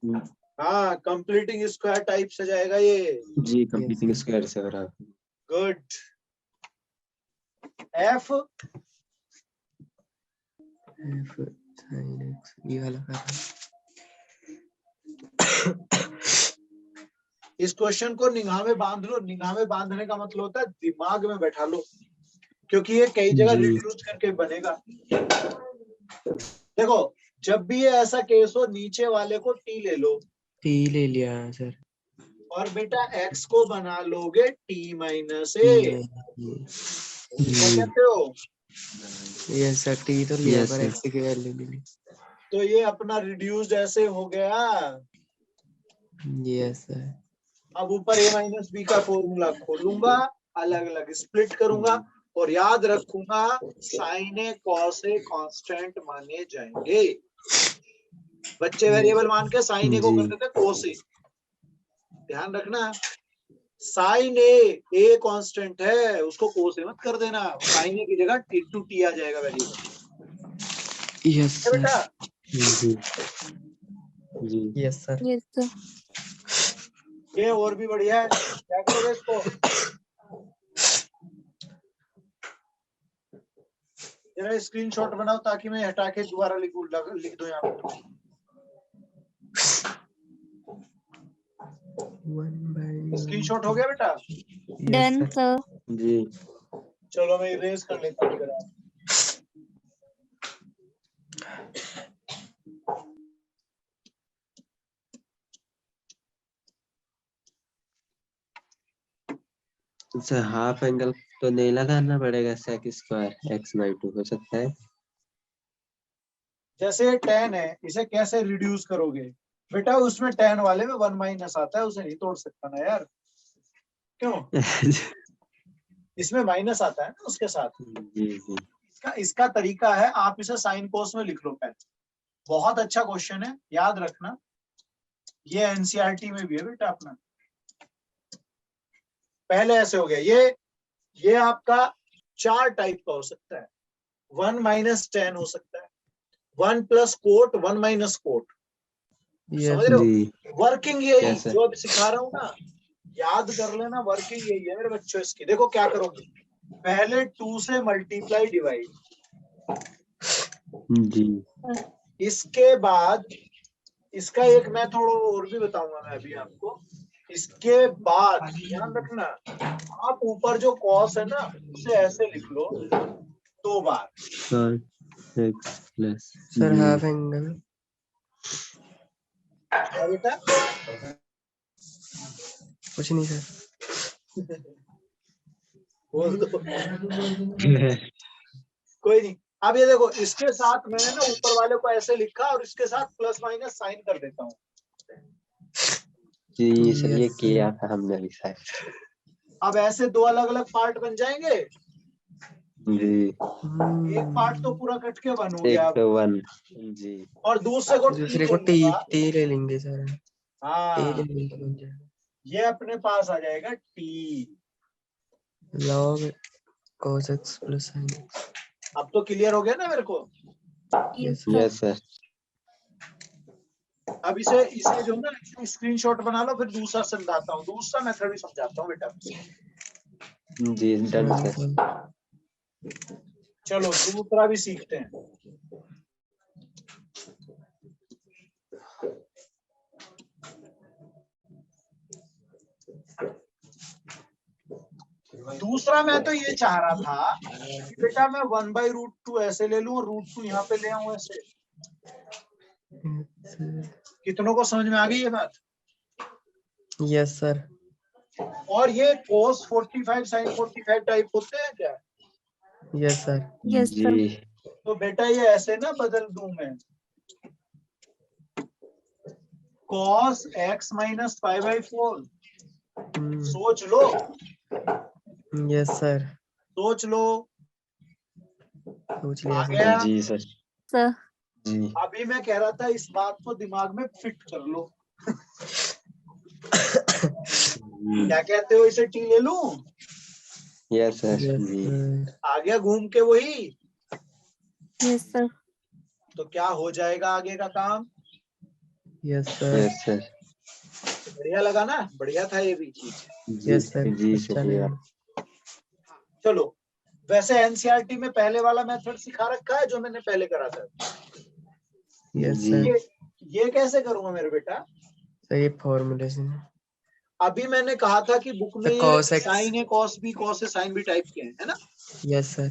हाँ कंप्लीटिंग स्क्वायर टाइप से जाएगा ये। जी, कंप्लीटिंग स्क्वायर से बराबर। गुड। एफ sin x ये वाला कर। इस क्वेश्चन को निगाह में बांध लो। निगाह में बांधने का मतलब होता है दिमाग में बैठा लो, क्योंकि ये कई जगह जी। रिड्यूस करके बनेगा। देखो, जब भी ये ऐसा केस हो, नीचे वाले को टी ले लो t ले लिया सर। और बेटा x को बना लोगे t माइनस ए। क्या कहते हो? यस सर t तो लिया Yes, पर sir. x की वैल्यू नहीं ली। तो ये अपना रिड्यूस्ड ऐसे हो गया। Yes sir. अब ऊपर a माइनस बी का फॉर्मूला खोलूंगा, अलग अलग स्प्लिट करूंगा और याद रखूंगा sine A cos a constant माने जाएंगे। बच्चे वेरिएबल मान के साइन ए को जी। करते थे कोस ए। ध्यान रखना, साइन ए कांस्टेंट है, उसको कोस ए मत कर देना। साइन ए की जगह इंटू टी आ जाएगा वेरिएबल। Yes sir. बेटा जी। जी। Yes sir. Yes, sir. ये और भी बढ़िया है। क्या करोगे इसको? जरा स्क्रीनशॉट बनाओ ताकि मैं हटा के दोबारा लिख दो यहाँ पे। 1 by स्क्रीनशॉट हो गया बेटा? Done, sir. जी। चलो मैं इरेज कर लेता हूँ जरा। सर हाफ एंगल तो नहीं लगाना पड़ेगा, सेक स्क्वायर x/2 हो सकता है। जैसे ये tan है, इसे कैसे रिड्यूस करोगे? बेटा उसमें tan वाले में 1 माइनस आता है, उसे नहीं तोड़ सकता ना यार। क्यों? इसमें माइनस आता है ना उसके साथ। जी जी। इसका तरीका है, आप इसे साइन कोस में लिख लो पहले। बहुत अच्छा क्वेश्चन है, याद रखना। ये एनसीईआरटी में भी है बेटा अपना। पहले ऐसे हो गया, ये आपका 4 टाइप का हो सकता है। 1 - tan हो सकता है, 1 + कोट 1 - कोट, Yes. समझ रहे हो? जी वर्किंग यही Yes, sir. जो अब सिखा रहा हूँ ना, याद कर लेना, वर्किंग यही है मेरे बच्चों इसकी। देखो क्या करोगे, पहले 2 से मल्टीप्लाई डिवाइड, जी इसके बाद इसका एक मैं थोड़ा और भी बताऊंगा मैं अभी आपको। इसके बाद ध्यान रखना, आप ऊपर जो कॉस है ना उसे ऐसे लिख लो 2 बार। cos x plus Sir, जी half angle. क्या बेटा? कुछ नहीं सर। बोल दो, कोई नहीं। अब ये देखो, इसके साथ मैंने ना ऊपर वाले को ऐसे लिखा और इसके साथ प्लस माइनस साइन कर देता हूँ। जी सर, ये Yes, किया था हमने भी शायद। अब ऐसे 2 अलग अलग पार्ट बन जाएंगे। जी एक पार्ट तो पूरा कट के 1 हो एक गया, तो 1 जी और दूसरे को टी दूसरे ले को टी लूंगा। टी ले लेंगे सर। टी हाँ, ले लेंगे बन जाएगा। ये अपने पास आ जाएगा T. Log cos x plus sin x. अब तो क्लियर हो गया ना मेरे को? Yes, Yes. sir. Yes sir अब इसे इसे जो है ना स्क्रीनशॉट बना लो, फिर दूसरा समझाता हूँ, दूसरा मेथड भी समझाता हूँ बेटा। जी डन सर। चलो दूसरा भी सीखते हैं। दूसरा मैं तो ये चाह रहा था कि बेटा मैं 1/√2 ऐसे ले लूं और √2 यहाँ पे ले आऊं ऐसे। कितनों को समझ में आ गई ये बात? Yes sir. और ये cos 45 sin 45 टाइप होते हैं क्या? Yes sir. Yes, sir. जी तो बेटा ये ऐसे ना बदल दूं मैं, cos x minus 5/4। सोच लो, Yes sir. सोच लो। सोच लिया आ सर। गया? जी सर Sir. जी अभी मैं कह रहा था इस बात को दिमाग में फिट कर लो। क्या कहते हो, इसे टी ले लूं? यस सर Yes जी sir. आ गया घूम के वही। Yes, sir. तो क्या हो जाएगा आगे का काम? Yes sir. यस सर बढ़िया लगा ना? बढ़िया था ये भी चीज। जी Yes sir. जी अच्छा सर लगा। चलो, वैसे एनसीईआरटी में पहले वाला मेथड सिखा रखा है जो मैंने पहले करा था। Yes जी sir. ये कैसे करूंगा मेरे बेटा? सर ये फॉर्मुलेशन है। अभी मैंने कहा था कि बुक में तो ये cos x. साइन है, कॉस भी, कॉस है, साइन भी टाइप के हैं, है ना? Yes sir.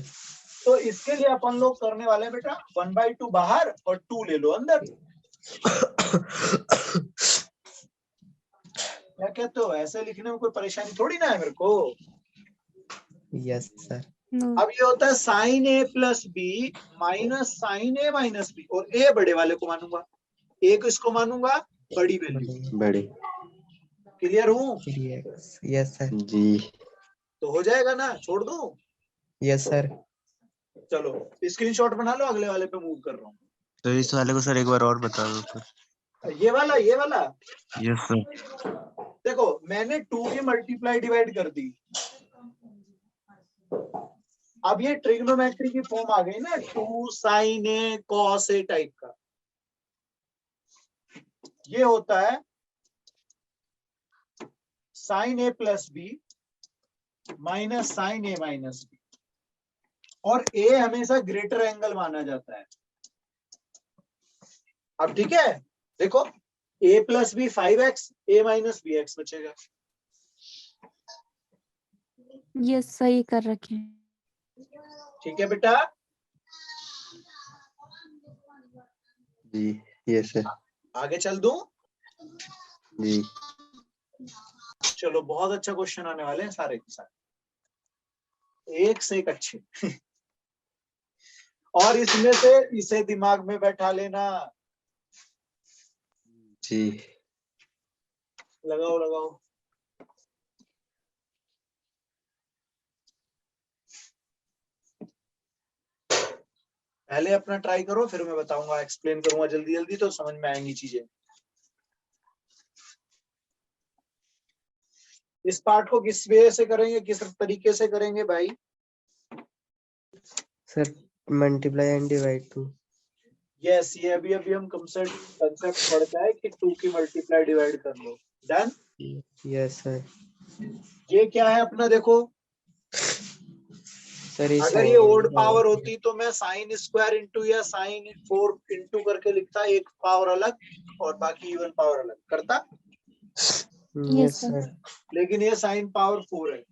तो इसके लिए अपन लोग करने वाले हैं बेटा 1/2 बाहर और 2 ले लो अंदर। क्या कहते हो? ऐसे लिखने में कोई परेशानी थोड़ी ना है मेरे को। Yes sir. No. अब ये होता है sign A plus B minus sign A minus B, और ए बड़े वाले को मानूंगा, ए को इसको मानूंगा बड़ी वैल्यू। बड़ी क्लियर हूँ? 3x. Yes sir. जी तो हो जाएगा ना? छोड़ दूं? Yes sir. चलो स्क्रीनशॉट बना लो, अगले वाले पे मूव कर रहा हूँ। तो इस वाले को सर एक बार और बता दो सर। ये वाला यस सर। देखो, मैंने 2 की मल्टीप्लाई डिवाइड कर दी। अब ये ट्रिग्नोमेट्री की फॉर्म आ गई ना, 2 साइन ए कॉस ए टाइप का। ये होता है sign A plus B minus sign A minus B, और ए हमेशा ग्रेटर एंगल माना जाता है। अब ठीक है, देखो a plus b 5x, a minus b x बचेगा। Yes, सही कर रखे हैं. ठीक है बेटा? जी यस सर आगे चल दूं? जी चलो, बहुत अच्छा क्वेश्चन आने वाले हैं सारे के सारे, एक से एक अच्छे। और इसमें से इसे दिमाग में बैठा लेना। जी लगाओ लगाओ। पहले अपना ट्राई करो, फिर मैं बताऊंगा, एक्सप्लेन करूंगा जल्दी जल्दी, तो समझ में आएंगी चीजें। इस पार्ट को किस वे से करेंगे, किस तरीके से करेंगे भाई? Sir multiply and divide 2. Yes, ये अभी अभी हम कंसेप्ट पढ़ता है कि 2 की मल्टीप्लाई डिवाइड कर लो। डन। Yes sir. ये क्या है अपना, देखो सर ये अगर ये ओड पावर होती तो मैं साइन स्क्वायर इंटू या साइन 4 इंटू करके लिखता, एक पावर अलग और बाकी इवन पावर अलग करता, यस sir. सर। लेकिन ये साइन पावर 4 है,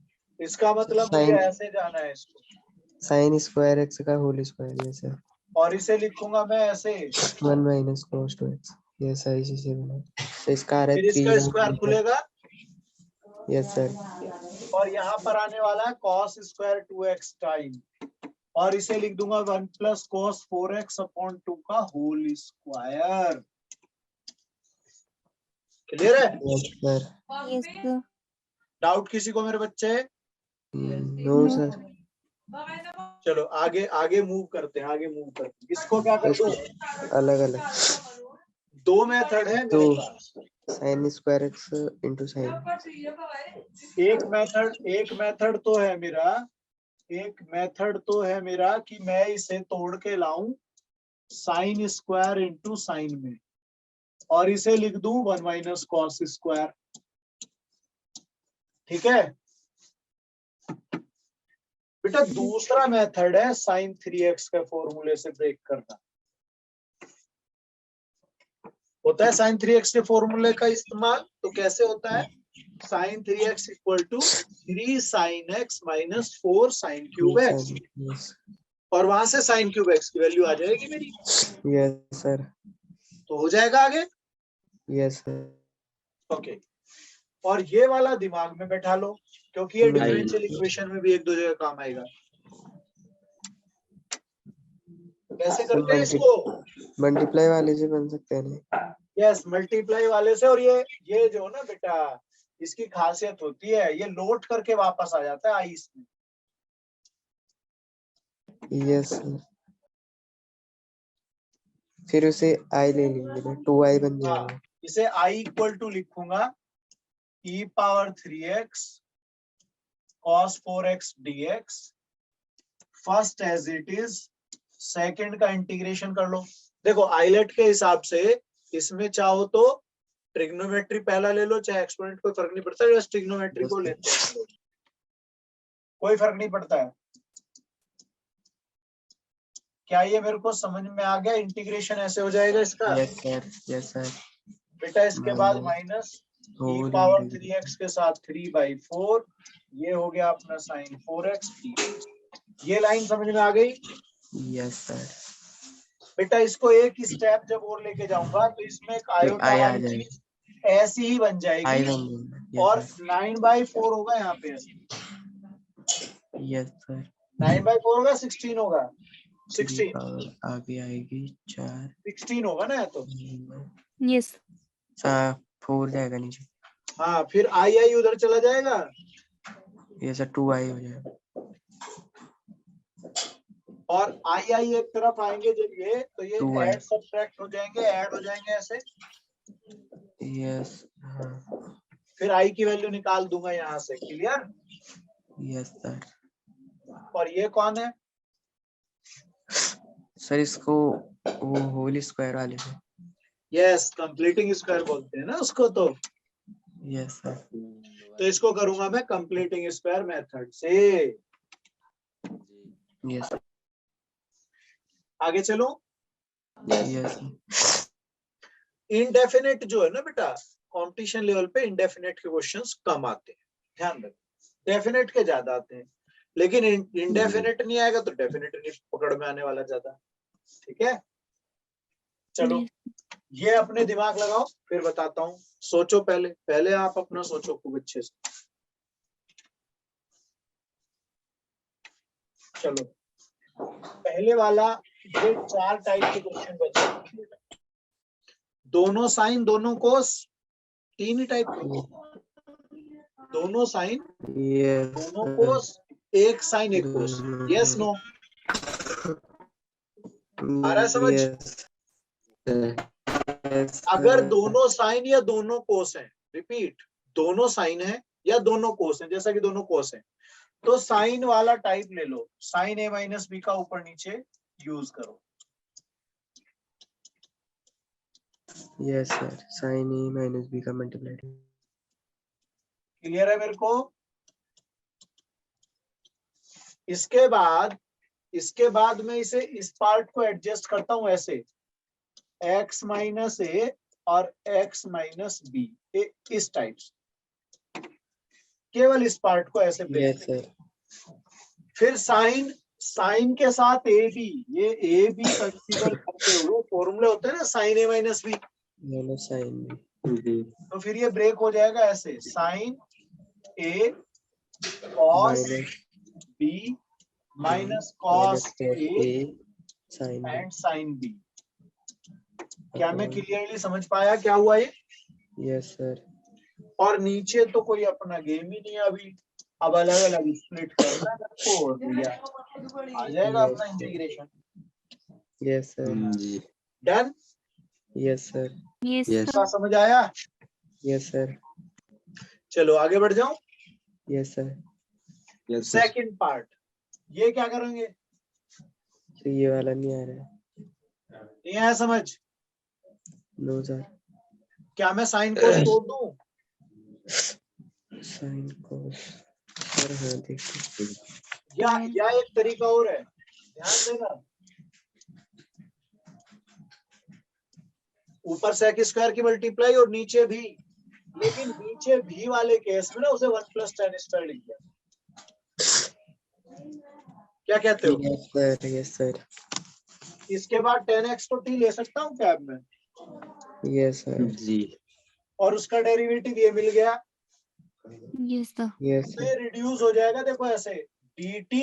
इसका मतलब मुझे Sin- ऐसे जाना है इसको, साइन स्क्वायर एक्स का होल स्क्वायर। Yes sir. और इसे लिखूंगा मैं ऐसे, 1 minus cos 2x। Yes sir, इसी से बना। तो इसका आ रहा फिर है इसका स्क्वायर 3। खुलेगा यस सर। और यहाँ पर आने वाला है cos स्क्वायर 2x टाइम, और इसे लिख दूंगा 1 प्लस cos 4x अपॉन 2 का होल स्क्वायर। क्लियर है? Yes sir. Yes, sir. Doubt किसी को मेरे बच्चे? No No. सर। चलो आगे आगे मूव करते हैं, इसको क्या कर दूं? अलग अलग। 2 मेथड है मेरे तो पास। Sine square X into sine. एक मेथड तो है मेरा, कि मैं इसे तोड़ के लाऊं साइन स्क्वायर इंटू साइन में, और इसे लिख दूं 1 माइनस कॉस स्क्वायर। ठीक है बेटा, दूसरा मेथड है साइन 3x के फॉर्मूले से ब्रेक करना। होता है साइन 3x के फॉर्मूले का इस्तेमाल, तो कैसे होता है? Sine 3x equal to 3 sine x minus 4 sine cube x, yes. और वहां से साइन क्यूब x की वैल्यू आ जाएगी मेरी, यस सर। तो हो जाएगा आगे। Yes sir. ओके, और ये वाला दिमाग में बैठा लो, क्योंकि ये नहीं। डिफरेंशियल इक्वेशन में भी एक दो जगह काम आएगा। कैसे करते हैं इसको? मल्टीप्लाई वाले से बन सकते हैं नहीं? यस, मल्टीप्लाई वाले से। और ये जो ना बेटा, इसकी खासियत होती है, ये लोट करके वापस आ जाता है आई इसमें। Yes sir. फिर उसे आई ले लेंगे ना, 2i बन हाँ, जाएगा। इसे i इक्वल टू लिखूंगा e power 3x cos 4x dx, first as it is, second का इंटीग्रेशन कर लो। देखो आइलेट के हिसाब से इसमें चाहो तो ट्रिग्नोमेट्री पहला ले लो, चाहे एक्सपोनेंट, कोई फर्क नहीं पड़ता, बस ट्रिग्नोमेट्री को लेते हैं, कोई फर्क नहीं पड़ता है। क्या ये मेरे को समझ में आ गया? इंटीग्रेशन ऐसे हो जाएगा इसका। Yes sir. Yes sir. बेटा इसके बाद माइनस e पावर 3x के साथ 3/4, ये हो गया अपना साइन 4x dx। ये लाइन समझ में आ गई? Yes sir. बेटा इसको एक स्टेप जब और लेके जाऊंगा तो इसमें एक आयोटा आई आ वाली जाएगी। चीज ऐसी ही बन आई जाएगी, बन जाएगा। और 9/4 होगा यहाँ पे। Yes sir. 9/4 होगा, 16 होगा, 16 आगे आएगी 4। 16 होगा ना, तो Yes. 4 जाएगा नीचे। हाँ, फिर आई उधर चला जाएगा, ये सर 2i हो जाएगा। और आई एक तरफ आएंगे जब ये, तो ये 2i। ऐड सब्ट्रैक्ट हो जाएंगे, ऐड हो जाएंगे ऐसे। यस। हाँ। फिर आई की वैल्यू निकाल दूंगा यहाँ से। क्लियर? Yes sir. और ये कौन है? सर इसको वो होल स्क्वायर वाले से। यस, कंप्लीटिंग स्क्वायर बोलते हैं ना उसको। तो यस सर। तो इसको करूंगा मैं कंप्लीटिंग स्क्वायर मेथड से। यस। आगे चलो। यस। इनडेफिनेट जो है ना बेटा, कंपटीशन लेवल पे इनडेफिनेट के क्वेश्चंस कम आते हैं, ध्यान रखो। डेफिनेट के ज्यादा आते हैं, लेकिन इनडेफिनेट नहीं आएगा तो डेफिनेट नहीं पकड़ में आने वाला ज्यादा। ठीक है, चलो ये अपने दिमाग लगाओ, फिर बताता हूँ। सोचो, पहले आप अपना सोचो खूब अच्छे से। चलो पहले वाला, ये 4 टाइप के क्वेश्चन बचे। दोनों साइन दोनों कोस, 3 ही टाइप के। दोनों साइन दोनों कोस, एक साइन एक कोस। Yes no? आ रहा है समझ? अगर दोनों साइन या दोनों कोस हैं, रिपीट, दोनों साइन है या दोनों कोस हैं, जैसा कि दोनों कोस हैं, तो साइन वाला टाइप ले लो, साइन a माइनस बी का ऊपर नीचे यूज करो। Yes sir. Sin A minus B का multiplied. क्लियर है मेरे को? इसके बाद मैं इसे इस पार्ट को एडजस्ट करता हूं ऐसे, x माइनस ए और x माइनस बी, इस टाइप से, केवल इस पार्ट को ऐसे ब्रेक। Yes sir. फिर साइन के साथ ए बी, ये ए बी कंसीडर करते हुए फॉर्मूले होते हैं ना, sine A minus B, Minus sin B. जी तो फिर ये ब्रेक हो जाएगा ऐसे, साइन ए कॉस Minus बी माइनस कॉस cos ए A sin B. And sine B. क्या मैं क्लियरली समझ पाया क्या हुआ ये? Yes sir. और नीचे तो कोई अपना गेम ही नहीं है अभी, अब अलग अलग स्प्लिट करना है आपको और भैया आ जाएगा अपना इंटीग्रेशन। Yes sir. जी done? Yes sir. Yes, Yes. क्या समझ आया? Yes sir. चलो आगे बढ़ जाओ। Yes sir. Yes sir second part, ये क्या करेंगे? तो ये वाला नहीं आ रहा है. नहीं आया समझ? No sir. क्या मैं साइन को तोड़ दूं? Sin cos. सर हाँ देखिए. या एक तरीका और है, ध्यान देना, ऊपर sec स्क्वायर की मल्टीप्लाई और नीचे भी, लेकिन नीचे भी वाले केस में ना उसे 1 + tan स्क्वायर लिख दिया। क्या कहते हो? Yes sir. Yes sir. इसके बाद tan x को t ले सकता हूँ क्या अब मैं? Yes sir. जी और उसका डेरिवेटिव ये मिल गया, yes, sir. Yes तो sir. ये रिड्यूस हो जाएगा, देखो ऐसे dt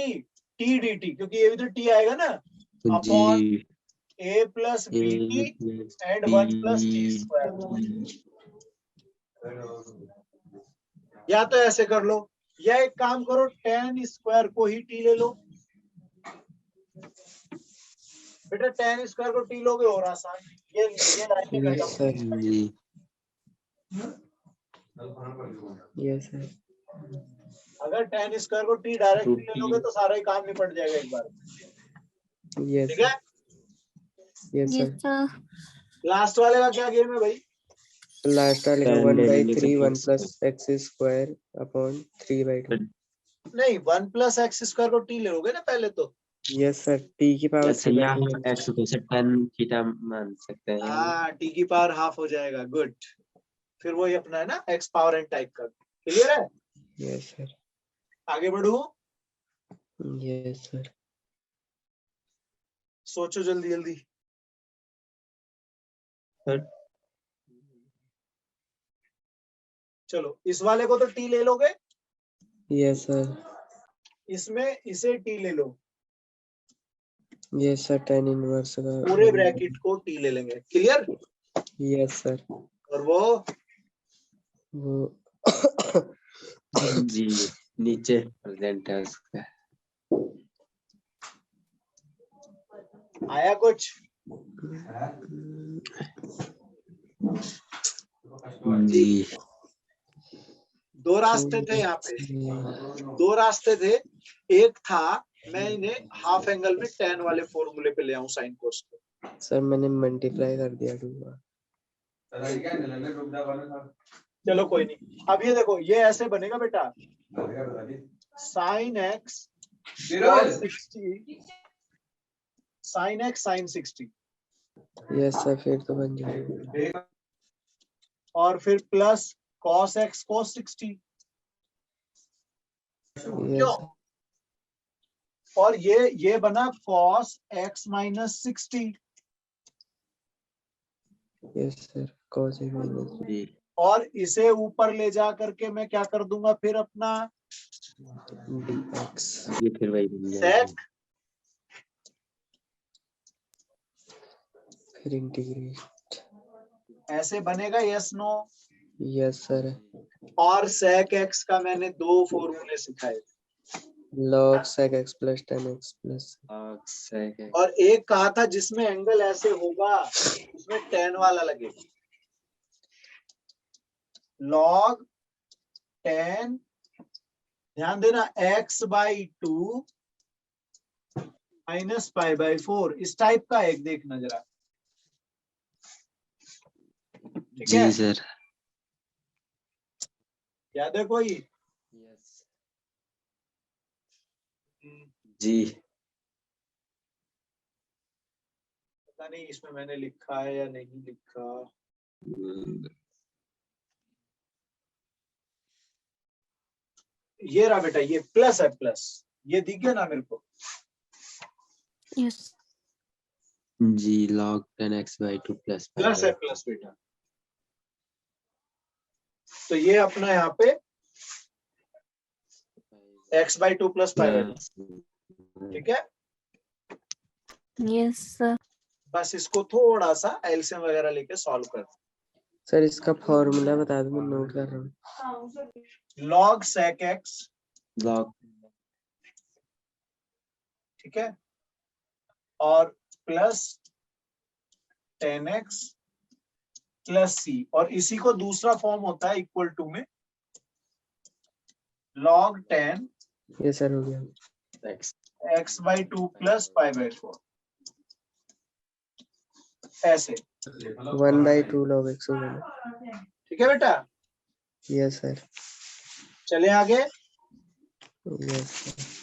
t dt, क्योंकि ये भी तो t आएगा ना, upon g a plus bt and 1 + t square. या तो ऐसे कर लो, या एक काम करो, tan स्क्वायर को ही t ले लो। बेटा tan स्क्वायर को t लोगे और आसान, ये लाइन में Yes sir. जी Yes sir. अगर tan स्क्वायर को t डायरेक्टली ले लोगे तो सारा ही काम निपट जाएगा एक बार, Yes ठीक है? sir. Yes Yes, sir. sir. Last वाले का क्या गेम है भाई? Last वाले का Tan 1/3 derivative 1 + x square upon 3/2. नहीं, 1 + x स्क्वायर को t ले लोगे ना पहले तो। Yes sir. t की पावर अच्छा यहाँ एक्स को से tan थीटा मान सकते हैं हाँ, t की पावर हाफ हो जाएगा, गुड। फिर वही अपना है ना, x पावर n टाइप का, क्लियर है? Yes sir. आगे बढ़ू, Yes sir. सोचो जल्दी जल्दी। सर चलो इस वाले को तो t ले लोगे, Yes sir. इसमें इसे t ले लो, Yes sir. tan inverse का पूरे ब्रैकेट को t ले लेंगे, क्लियर? Yes sir. और वो जी नीचे प्रेजेंट है उसका आया कुछ? जी दो रास्ते थे यहाँ पे, दो रास्ते थे। एक था मैं इन्हें हाफ एंगल में tan वाले फॉर्मूले पे ले आऊं साइन कोस को। सर मैंने मल्टीप्लाई कर दिया 2 बार. चलो कोई नहीं, अब ये देखो, ये ऐसे बनेगा बेटा, sin x cos 60 sin x sin 60, Yes sir. फिर तो बन जाएगा. और फिर plus cos x cos 60, Yes क्यों? sir. और ये बना cos x minus 60, Yes sir. cos a minus b. जी और इसे ऊपर ले जा करके मैं क्या कर दूंगा फिर अपना dx. ये फिर वही बन जाएगा sec, फिर इंटीग्रेट. ऐसे बनेगा, यस नो? Yes sir. और sec x का मैंने 2 फॉर्मूले सिखाए, log sec x plus tan x plus. और एक कहा था जिसमें एंगल ऐसे होगा उसमें tan वाला लगेगा, log tan, ध्यान देना, x/2 - π/4, इस टाइप का एक देखना जरा, ठीक है, जी सर। याद है कोई? जी। पता नहीं इसमें मैंने लिखा है या नहीं लिखा। ये रहा बेटा, ये प्लस है, प्लस ये दिख गया ना मेरे को? Yes. जी log 10x/2 प्लस प्लस है, प्लस बेटा। तो ये अपना यहाँ पे x/2 प्लस 5/2, ठीक है। Yes, sir. बस इसको थोड़ा सा एलसीएम वगैरह लेके सॉल्व कर। सर इसका फॉर्मूला बता दो, मैं नोट कर रहा हूँ। log sec x, log ठीक है, और प्लस 10x प्लस c, और इसी को दूसरा फॉर्म होता है इक्वल टू में log 10 ये सर हो गया। x/2 प्लस 5/4, ऐसे। 1/2 log x हो गया। ठीक है बेटा, यस सर। चले आगे। Yes sir.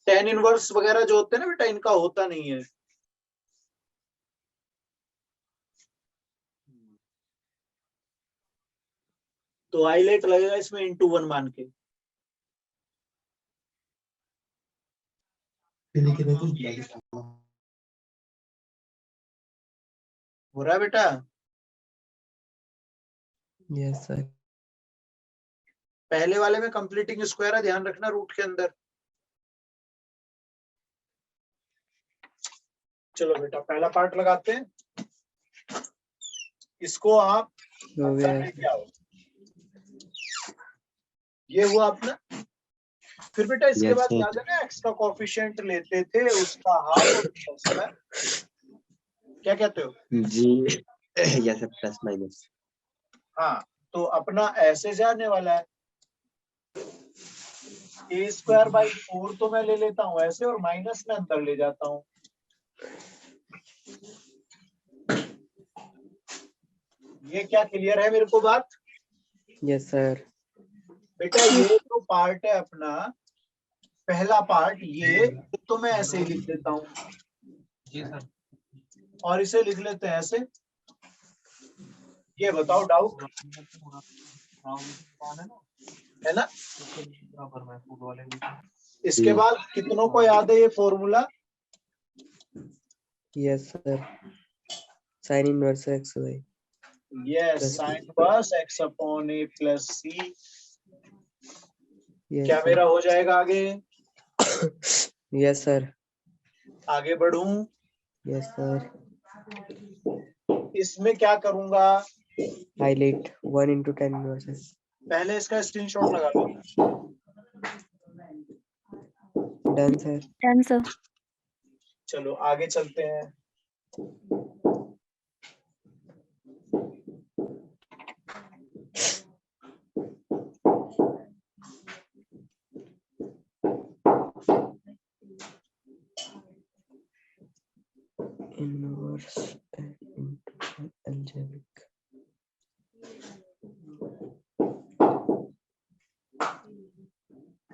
tan इनवर्स वगैरह जो होते हैं ना बेटा, इनका होता नहीं है। तो हाईलाइट लगेगा इसमें *1 मान के। हो रहा है बेटा? Yes sir. पहले वाले में कंप्लीटिंग स्क्वायर है, ध्यान रखना रूट के अंदर। चलो बेटा, पहला पार्ट लगाते हैं, इसको आप हो अंदर गया। लेके आओ। ये हुआ अपना। फिर बेटा इसके Yes, बाद sir. याद है ना, एक्स का कोफिशिएंट लेते थे, उसका हाफ और उसका क्या कहते हो? जी या सर प्लस माइनस। हाँ, तो अपना ऐसे जाने वाला है, a²/4 तो मैं ले लेता हूँ ऐसे, और माइनस में अंदर ले जाता हूँ। ये क्या क्लियर है मेरे को बात? Yes sir. बेटा ये जो पार्ट है अपना, पहला पार्ट, ये तो मैं ऐसे ही लिख देता हूँ, और इसे लिख लेते हैं ऐसे। ये बताओ डाउट है ना? इसके बाद कितनों को याद है ये formula? Yes sir. Sine inverse x y। Yes, sine inverse x/a plus c। क्या यस मेरा हो जाएगा आगे? Yes sir. आगे बढ़ूं? Yes sir. इसमें क्या करूंगा? Highlight 1 × tan inverse x। पहले इसका स्क्रीनशॉट लगा लो। Done sir. Done, sir. चलो आगे चलते हैं। Inverse into algebraic।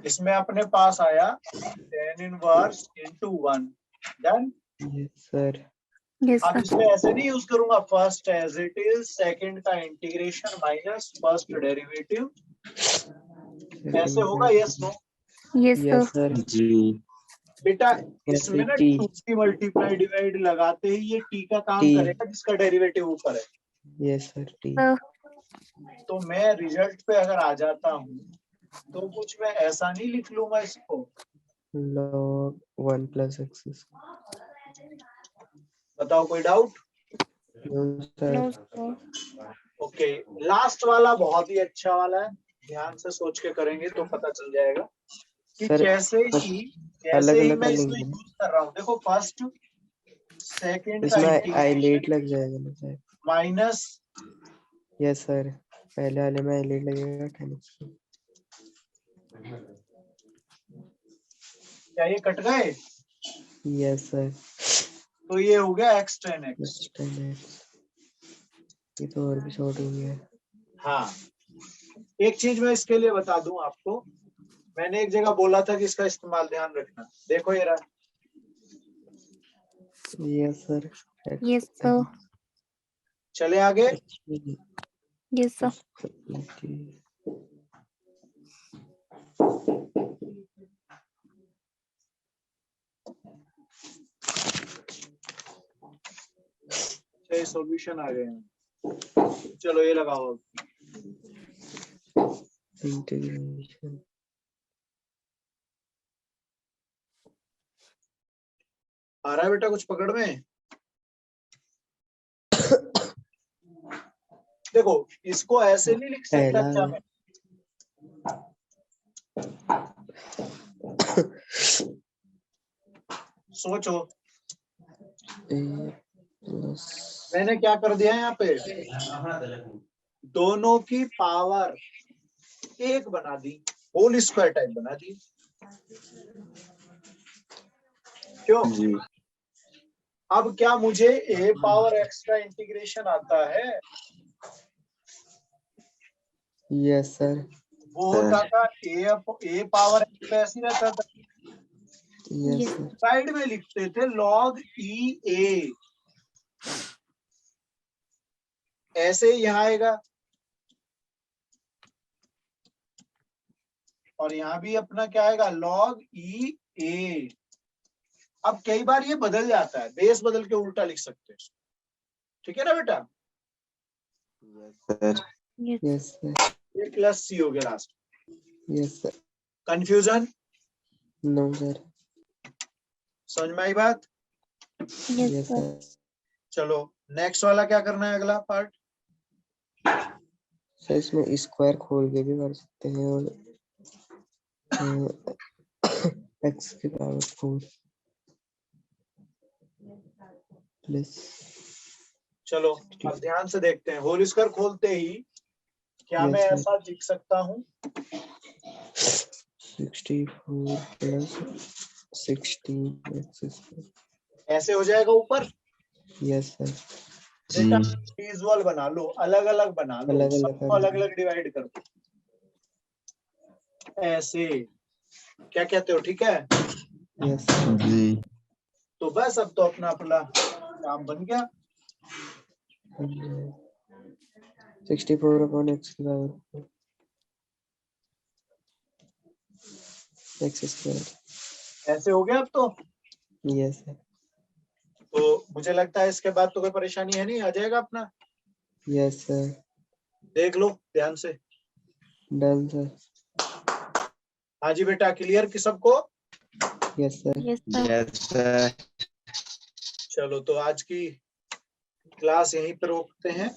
इसमें अपने पास आया tan inverse * 1। Done. Yes sir. Yes, अब sir. इसमें ऐसे नहीं यूज करूंगा first as it is, second का इंटीग्रेशन माइनस फर्स्ट डेरिवेटिव, ऐसे होगा? Yes no? Yes, sir. Yes sir. जी बेटा ऐसे इसमें ना t 2t मल्टीप्लाई डिवाइड लगाते ही ये t का काम t। करेगा जिसका डेरिवेटिव ऊपर है। Yes sir. t। Sir. तो मैं रिजल्ट पे अगर आ जाता हूँ तो कुछ मैं ऐसा नहीं लिख लूंगा इसको। log 1 + x। बताओ कोई डाउट? No sir. No, sir. Okay, last वाला बहुत ही अच्छा वाला है, ध्यान से सोच के करेंगे तो पता चल जाएगा कि सर कैसे अलग ही अलग मैं कर इसको लेंगे ना, यूज कर रहा हूँ। देखो फर्स्ट सेकंड का इसमें इंटीग्रेशन हाईलाइट लग जाएगा ना सर? Minus, yes sir. पहले वाले में हाईलाइट लगेगा 10x। क्या ये कट गए? Yes sir. तो ये हो गया x tan x। Plus 10x। ये तो और भी शॉर्ट हो गया। हाँ, एक चीज मैं इसके लिए बता दूं आपको, मैंने एक जगह बोला था कि इसका इस्तेमाल ध्यान रखना। देखो ये रहा, यस सर। Yes, sir. चले आगे। Yes, sir. ये सॉल्यूशन आ गए हैं। चलो ये लगाओ। इंटीग्रेशन। आ रहा है बेटा कुछ पकड़ में? देखो इसको ऐसे नहीं लिख सकता पहला क्या मैं, सोचो। प्लस मैंने क्या कर दिया है यहाँ पे, दोनों की पावर एक बना दी, होल स्क्वायर टाइप बना दी। क्यों? जी अब क्या मुझे a पावर x का इंटीग्रेशन आता है? Yes sir. वो होता था a पावर x ऐसे रहता था, यस Yes. सर। साइड में लिखते थे log e a, ऐसे ही यहाँ आएगा और यहाँ भी अपना क्या आएगा, log e a। अब कई बार ये बदल जाता है, बेस बदल के उल्टा लिख सकते हैं, ठीक है ना बेटा? सर। Yes. Yes sir. ये प्लस सी हो गया last. Yes sir. Confusion? No sir. समझ में आई बात? Yes, yes sir. सर। चलो नेक्स्ट वाला क्या करना है, अगला पार्ट। सर इसमें स्क्वायर खोल के भी कर सकते हैं और x की पावर 4 प्लस। चलो अब ध्यान से देखते हैं, होल स्क्वायर खोलते ही क्या Yes, मैं sir. ऐसा लिख सकता हूँ, 64 प्लस 16 x²। ऐसे हो जाएगा ऊपर। Yes sir. बेटा विजुअल बना लो, अलग अलग बना लो, अलग-अलग सबको कर अलग लो। अलग डिवाइड कर दो ऐसे। क्या कहते हो, ठीक है? Yes sir. जी तो बस अब तो अपना अपना काम बन गया। 64 अपॉन x की पावर x²। ऐसे हो गया अब तो। Yes sir. तो मुझे लगता है इसके बाद तो कोई परेशानी है नहीं, आ जाएगा अपना। Yes sir. देख लो ध्यान से। Done sir. हाँ जी बेटा, क्लियर कि सबको? Yes sir. Yes, sir. Yes sir. चलो तो आज की क्लास यहीं पर रोकते हैं।